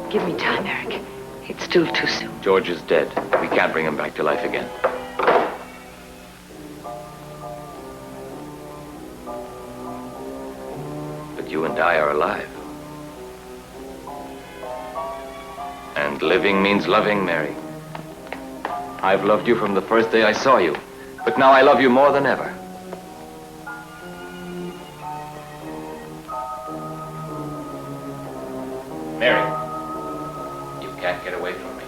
Give me time, Eric. It's still too soon. George is dead. We can't bring him back to life again. But you and I are alive. And living means loving, Mary. I've loved you from the first day I saw you, but now I love you more than ever. Mary, you can't get away from me.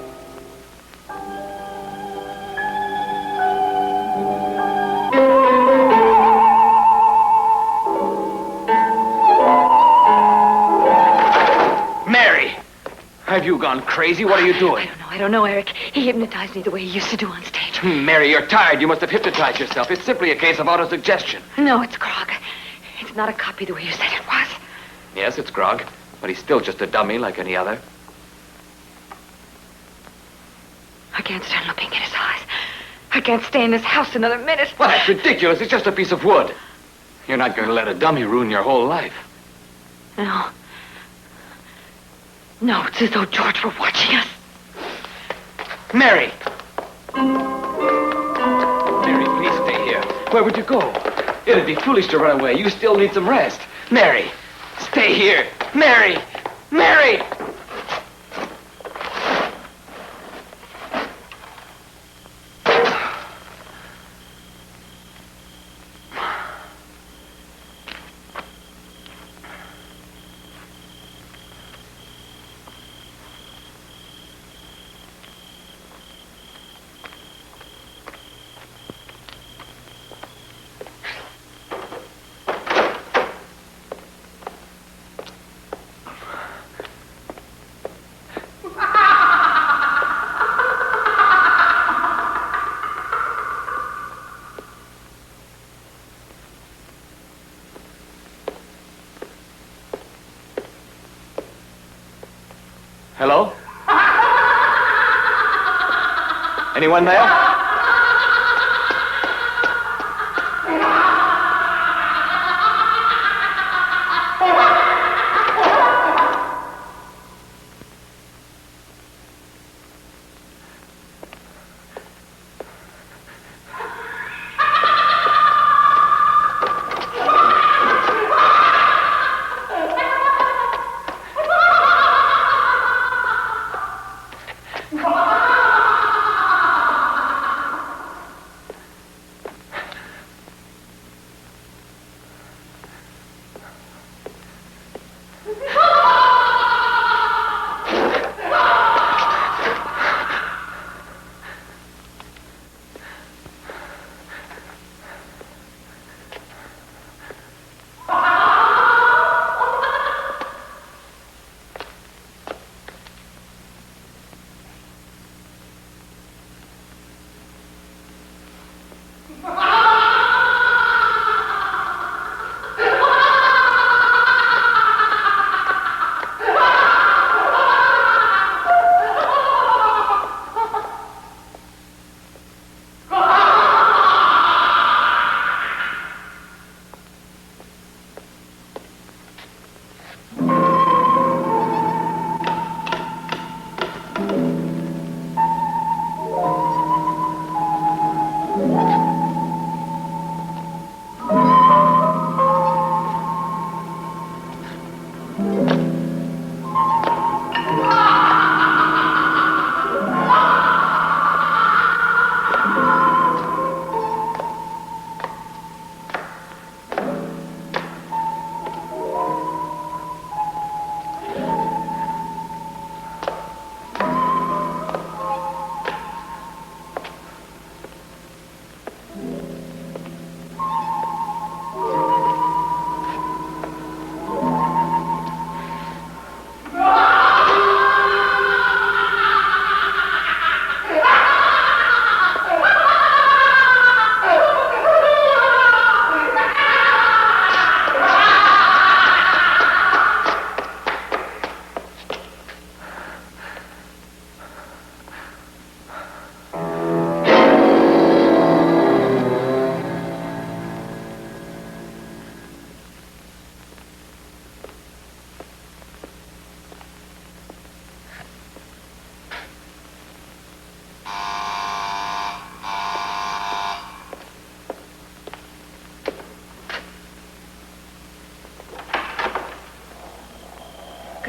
Mary! Have you gone crazy? What are you doing? I don't know, Eric. He hypnotized me the way he used to do on stage. Mary, you're tired. You must have hypnotized yourself. It's simply a case of autosuggestion. No, it's grog. It's not a copy the way you said it was. Yes, it's grog, but he's still just a dummy like any other. I can't stand looking at his eyes. I can't stay in this house another minute. Well, that's ridiculous. It's just a piece of wood. You're not going to let a dummy ruin your whole life. No. No, it's as though George were watching us. Mary! Mary, please stay here. Where would you go? It'd be foolish to run away. You still need some rest. Mary, stay here. Mary! Mary! Hello? Anyone there?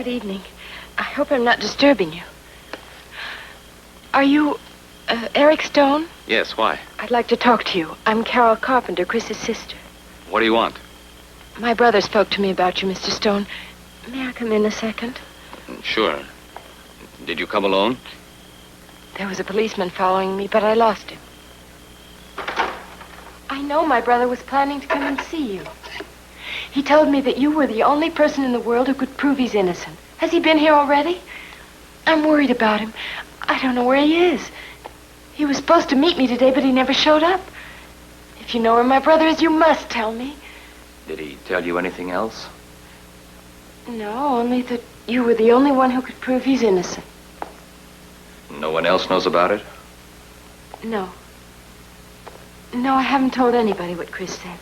Good evening. I hope I'm not disturbing you. Are you, Eric Stone? Yes, why? I'd like to talk to you. I'm Carol Carpenter, Chris's sister. What do you want? My brother spoke to me about you, Mr. Stone. May I come in a second? Sure. Did you come alone? There was a policeman following me, but I lost him. I know my brother was planning to come and see you. He told me that you were the only person in the world who could prove he's innocent. Has he been here already? I'm worried about him. I don't know where he is. He was supposed to meet me today, but he never showed up. If you know where my brother is, you must tell me. Did he tell you anything else? No, only that you were the only one who could prove he's innocent. No one else knows about it? No. No, I haven't told anybody what Chris said.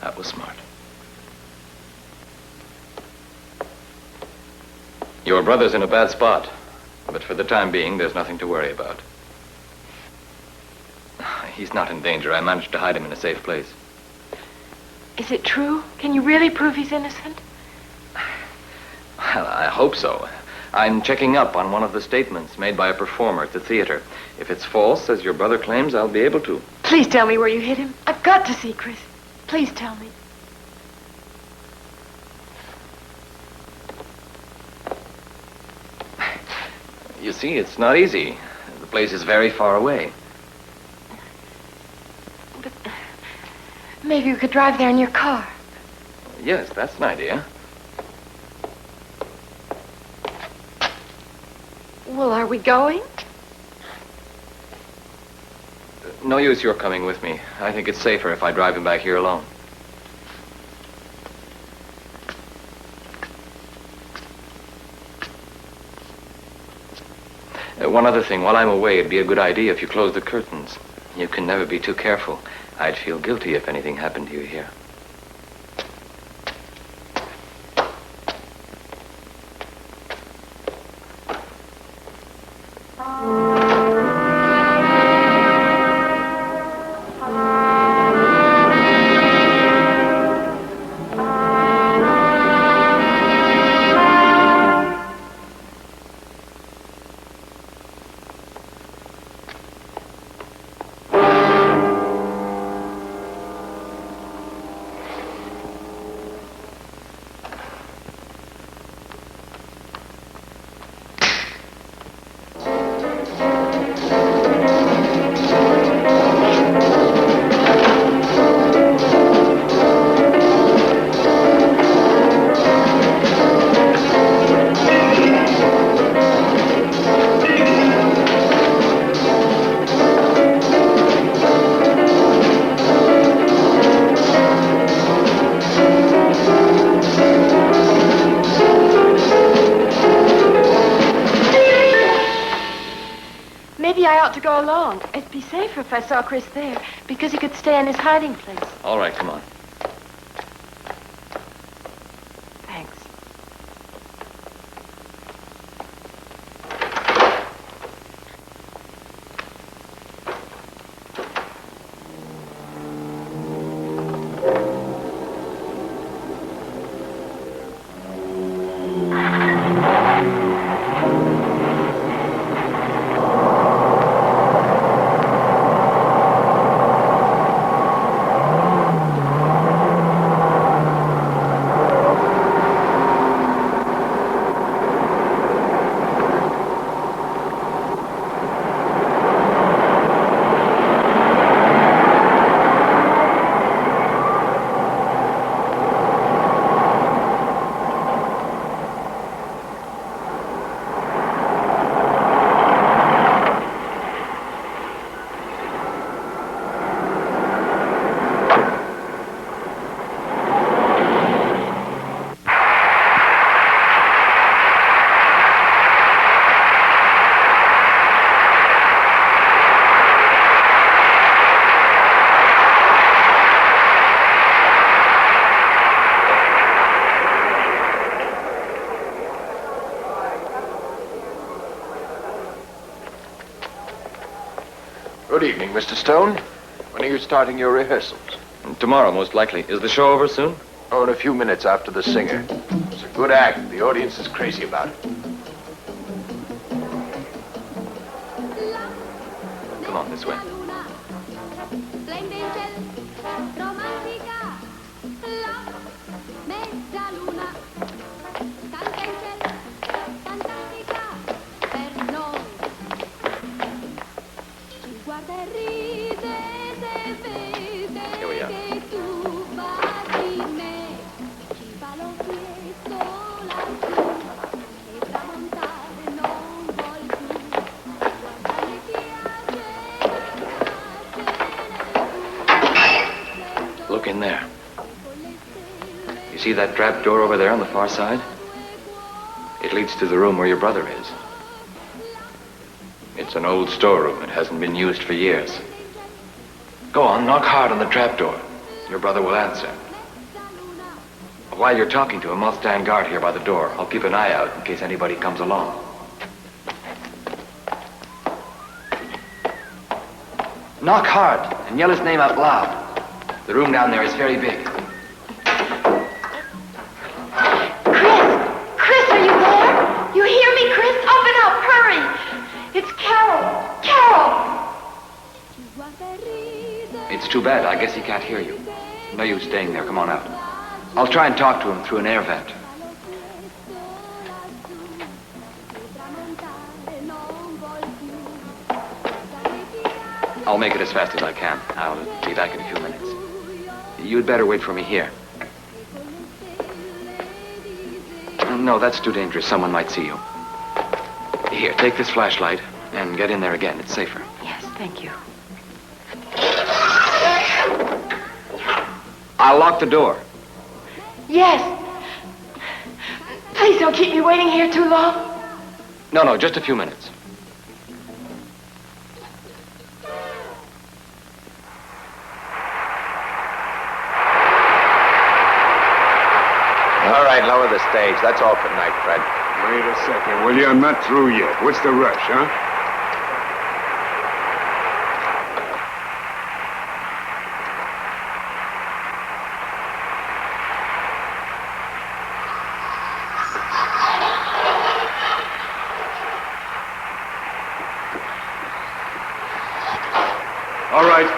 That was smart. Your brother's in a bad spot, but for the time being, there's nothing to worry about. He's not in danger. I managed to hide him in a safe place. Is it true? Can you really prove he's innocent? Well, I hope so. I'm checking up on one of the statements made by a performer at the theater. If it's false, as your brother claims, I'll be able to. Please tell me where you hid him. I've got to see Chris. Please tell me. You see, it's not easy. The place is very far away. But maybe we could drive there in your car. Yes, that's an idea. Well, are we going? No use your coming with me. I think it's safer if I drive him back here alone. One other thing, while I'm away, it'd be a good idea if you close the curtains. You can never be too careful. I'd feel guilty if anything happened to you here. To go along. It'd be safer if I saw Chris there, because he could stay in his hiding place. All right, come on. Thanks. Good evening, Mr. Stone. When are you starting your rehearsals? Tomorrow, most likely. Is the show over soon? Oh, in a few minutes after the singer. It's a good act. The audience is crazy about it. Come on, this way. Here we are. Look in there. You see that trap door over there on the far side? It leads to the room where your brother is. It's an old storeroom. It hasn't been used for years. Go on, knock hard on the trap door. Your brother will answer. While you're talking to him, I'll stand guard here by the door. I'll keep an eye out in case anybody comes along. Knock hard and yell his name out loud. The room down there is very big. Chris, are you there? You hear me, Chris? Open up, hurry! It's Carol. Carol! It's too bad. I guess he can't hear you. No use staying there. Come on out. I'll try and talk to him through an air vent. I'll make it as fast as I can. I'll be back in a few minutes. You'd better wait for me here. No, that's too dangerous. Someone might see you. Here, take this flashlight and get in there again. It's safer. Yes, thank you. I'll lock the door. Yes. Please don't keep me waiting here too long. No, just a few minutes. All right, lower the stage. That's all for tonight, Fred. Wait a second, will you? I'm not through yet. What's the rush, huh? All right.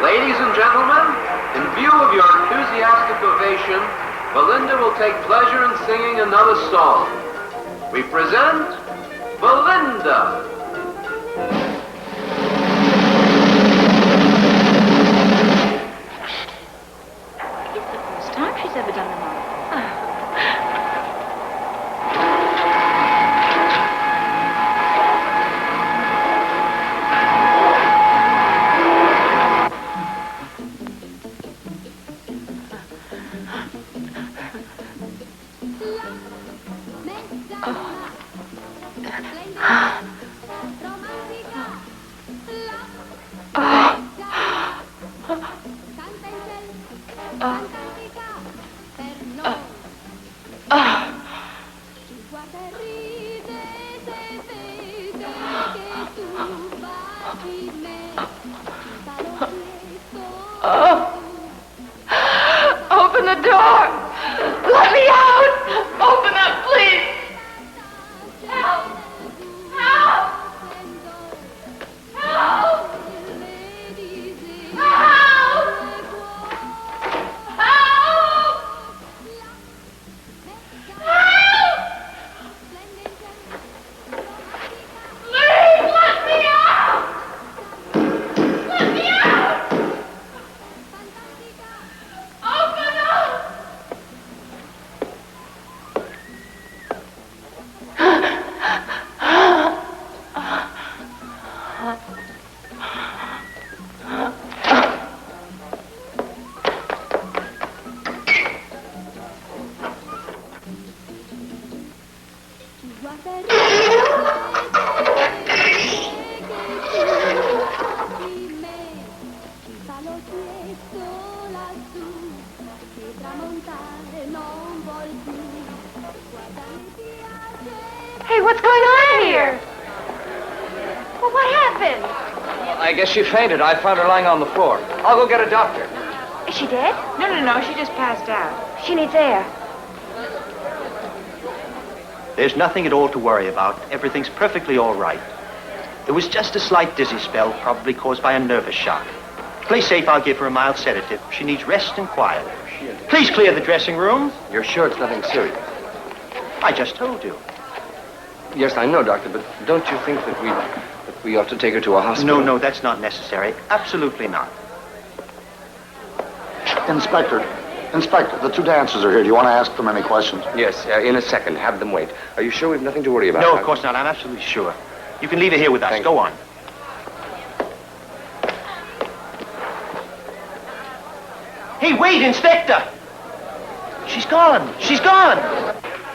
Ladies and gentlemen, in view of your enthusiastic ovation, Belinda will take pleasure in singing another song. We present Belinda. It's the first time she's ever done them all. Open the door! Let me out! Open up, please! Help! Help! Help! Hey, what's going on here? Well, what happened? I guess she fainted. I found her lying on the floor. I'll go get a doctor. Is she dead? No, she just passed out. She needs air. There's nothing at all to worry about. Everything's perfectly all right. It was just a slight dizzy spell, probably caused by a nervous shock. Play safe, I'll give her a mild sedative. She needs rest and quiet. Please clear the dressing room. You're sure it's nothing serious? I just told you. Yes, I know, Doctor, but don't you think that we ought to take her to a hospital? No, that's not necessary. Absolutely not. Inspector, the two dancers are here. Do you want to ask them any questions? Yes, in a second. Have them wait. Are you sure we've nothing to worry about? No, of course not. I'm absolutely sure. You can leave her here with us. Thank Go you. on. Hey, wait, Inspector! She's gone! She's gone!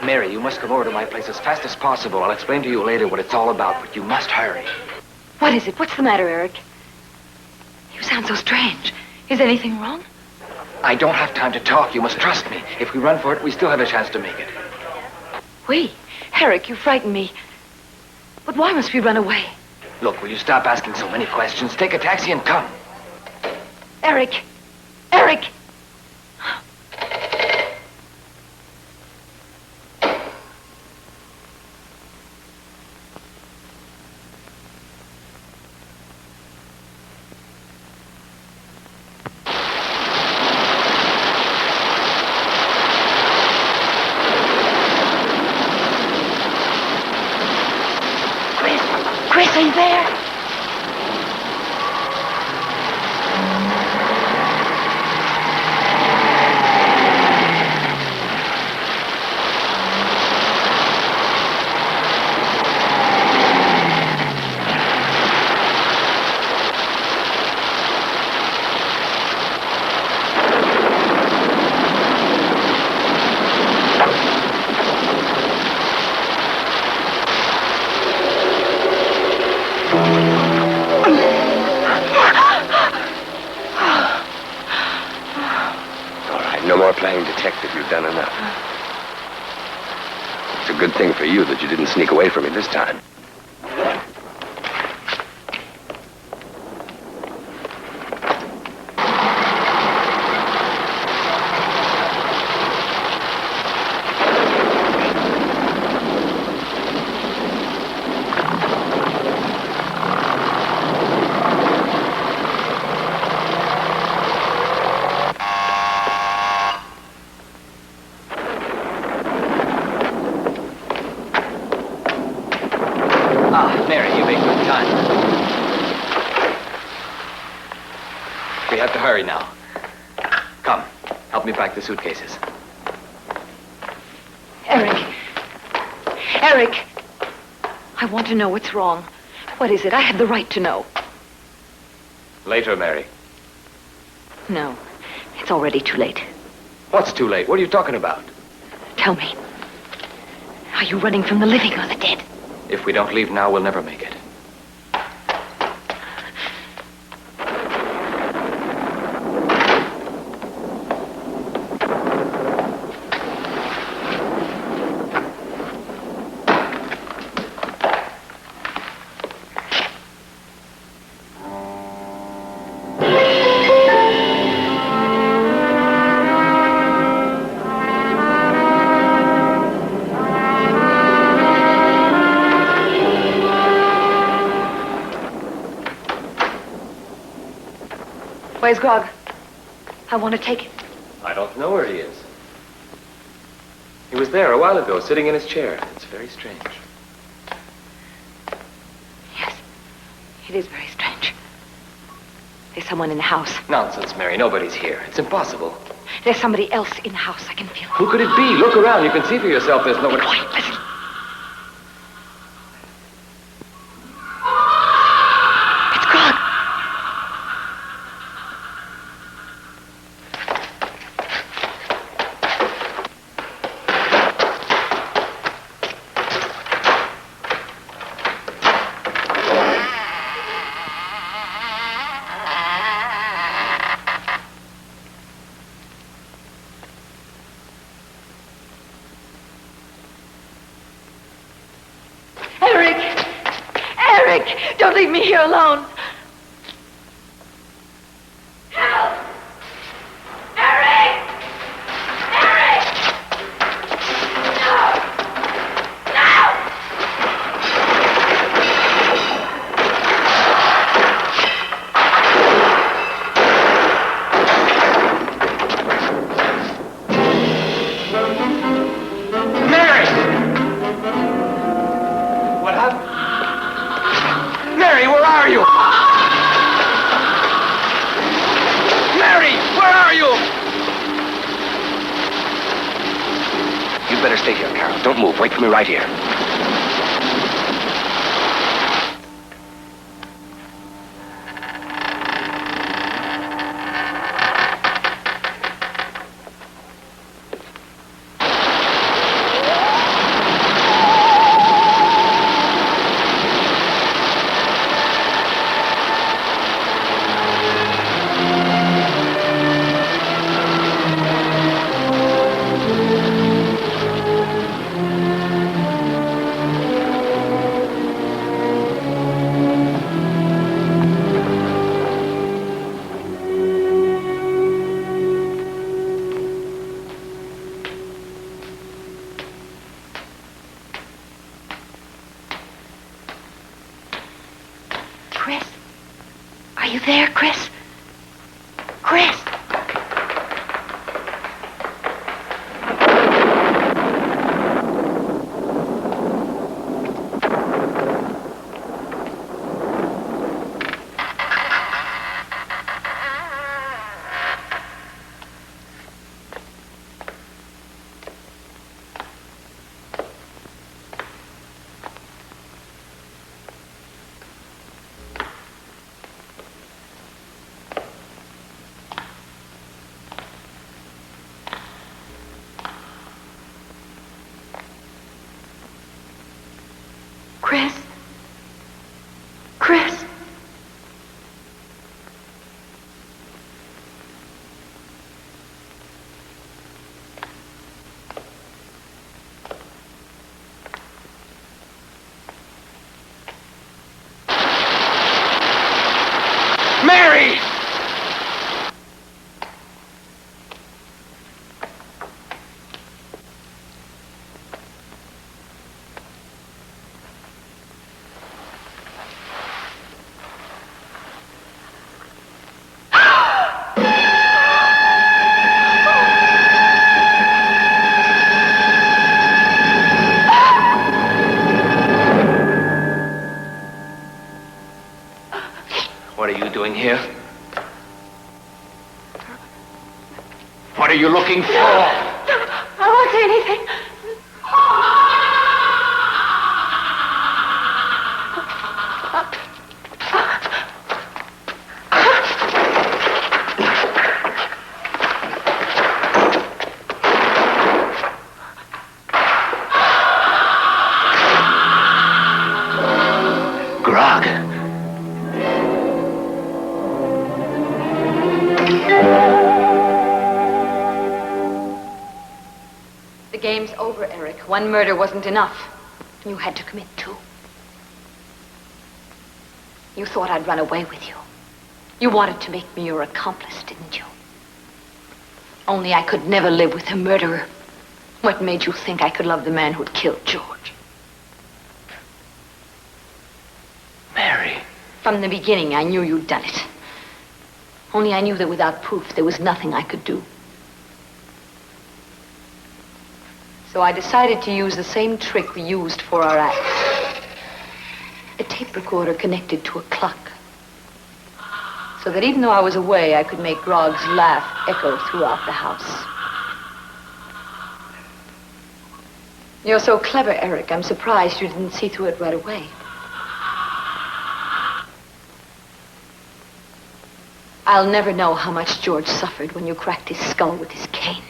Mary, you must come over to my place as fast as possible. I'll explain to you later what it's all about, but you must hurry. What is it? What's the matter, Eric? You sound so strange. Is anything wrong? I don't have time to talk. You must trust me. If we run for it, we still have a chance to make it. We? Eric, you frighten me. But why must we run away? Look, will you stop asking so many questions? Take a taxi and come. Eric! Eric! Chris, are you there? No more playing detective. You've done enough. It's a good thing for you that you didn't sneak away from me this time. Mary, you made good time. We have to hurry now. Come, help me pack the suitcases. Eric. Eric! I want to know what's wrong. What is it? I have the right to know. Later, Mary. No, it's already too late. What's too late? What are you talking about? Tell me. Are you running from the living or the dead? If we don't leave now, we'll never make it. Where's Grog? I want to take it. I don't know where he is. He was there a while ago, sitting in his chair. It's very strange. Yes, it is very strange. There's someone in the house. Nonsense, Mary. Nobody's here. It's impossible. There's somebody else in the house. I can feel it. Who could it be? Look around. You can see for yourself there's nobody. Be quiet. Listen. It's Grog. Eric, don't leave me here alone. Help! Eric! Eric! No! No! Mary! What happened? Mary, where are you? Mary, where are you? You'd better stay here, Carol. Don't move. Wait for me right here. Chris? Are you there, Chris? Chris? Chris? Chris? Mary! What are you doing here? What are you looking for? I won't say anything. Grog. The game's over, Eric. One murder wasn't enough. You had to commit two. You thought I'd run away with you. You wanted to make me your accomplice, didn't you? Only I could never live with a murderer. What made you think I could love the man who'd killed George? Mary. From the beginning, I knew you'd done it. Only I knew that without proof, there was nothing I could do. So I decided to use the same trick we used for our act. A tape recorder connected to a clock. So that even though I was away, I could make Grog's laugh echo throughout the house. You're so clever, Eric. I'm surprised you didn't see through it right away. I'll never know how much George suffered when you cracked his skull with his cane.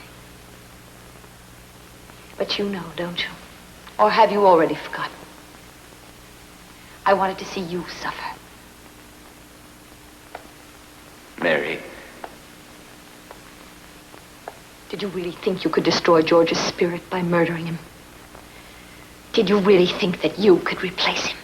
But you know, don't you? Or have you already forgotten? I wanted to see you suffer. Mary. Did you really think you could destroy George's spirit by murdering him? Did you really think that you could replace him?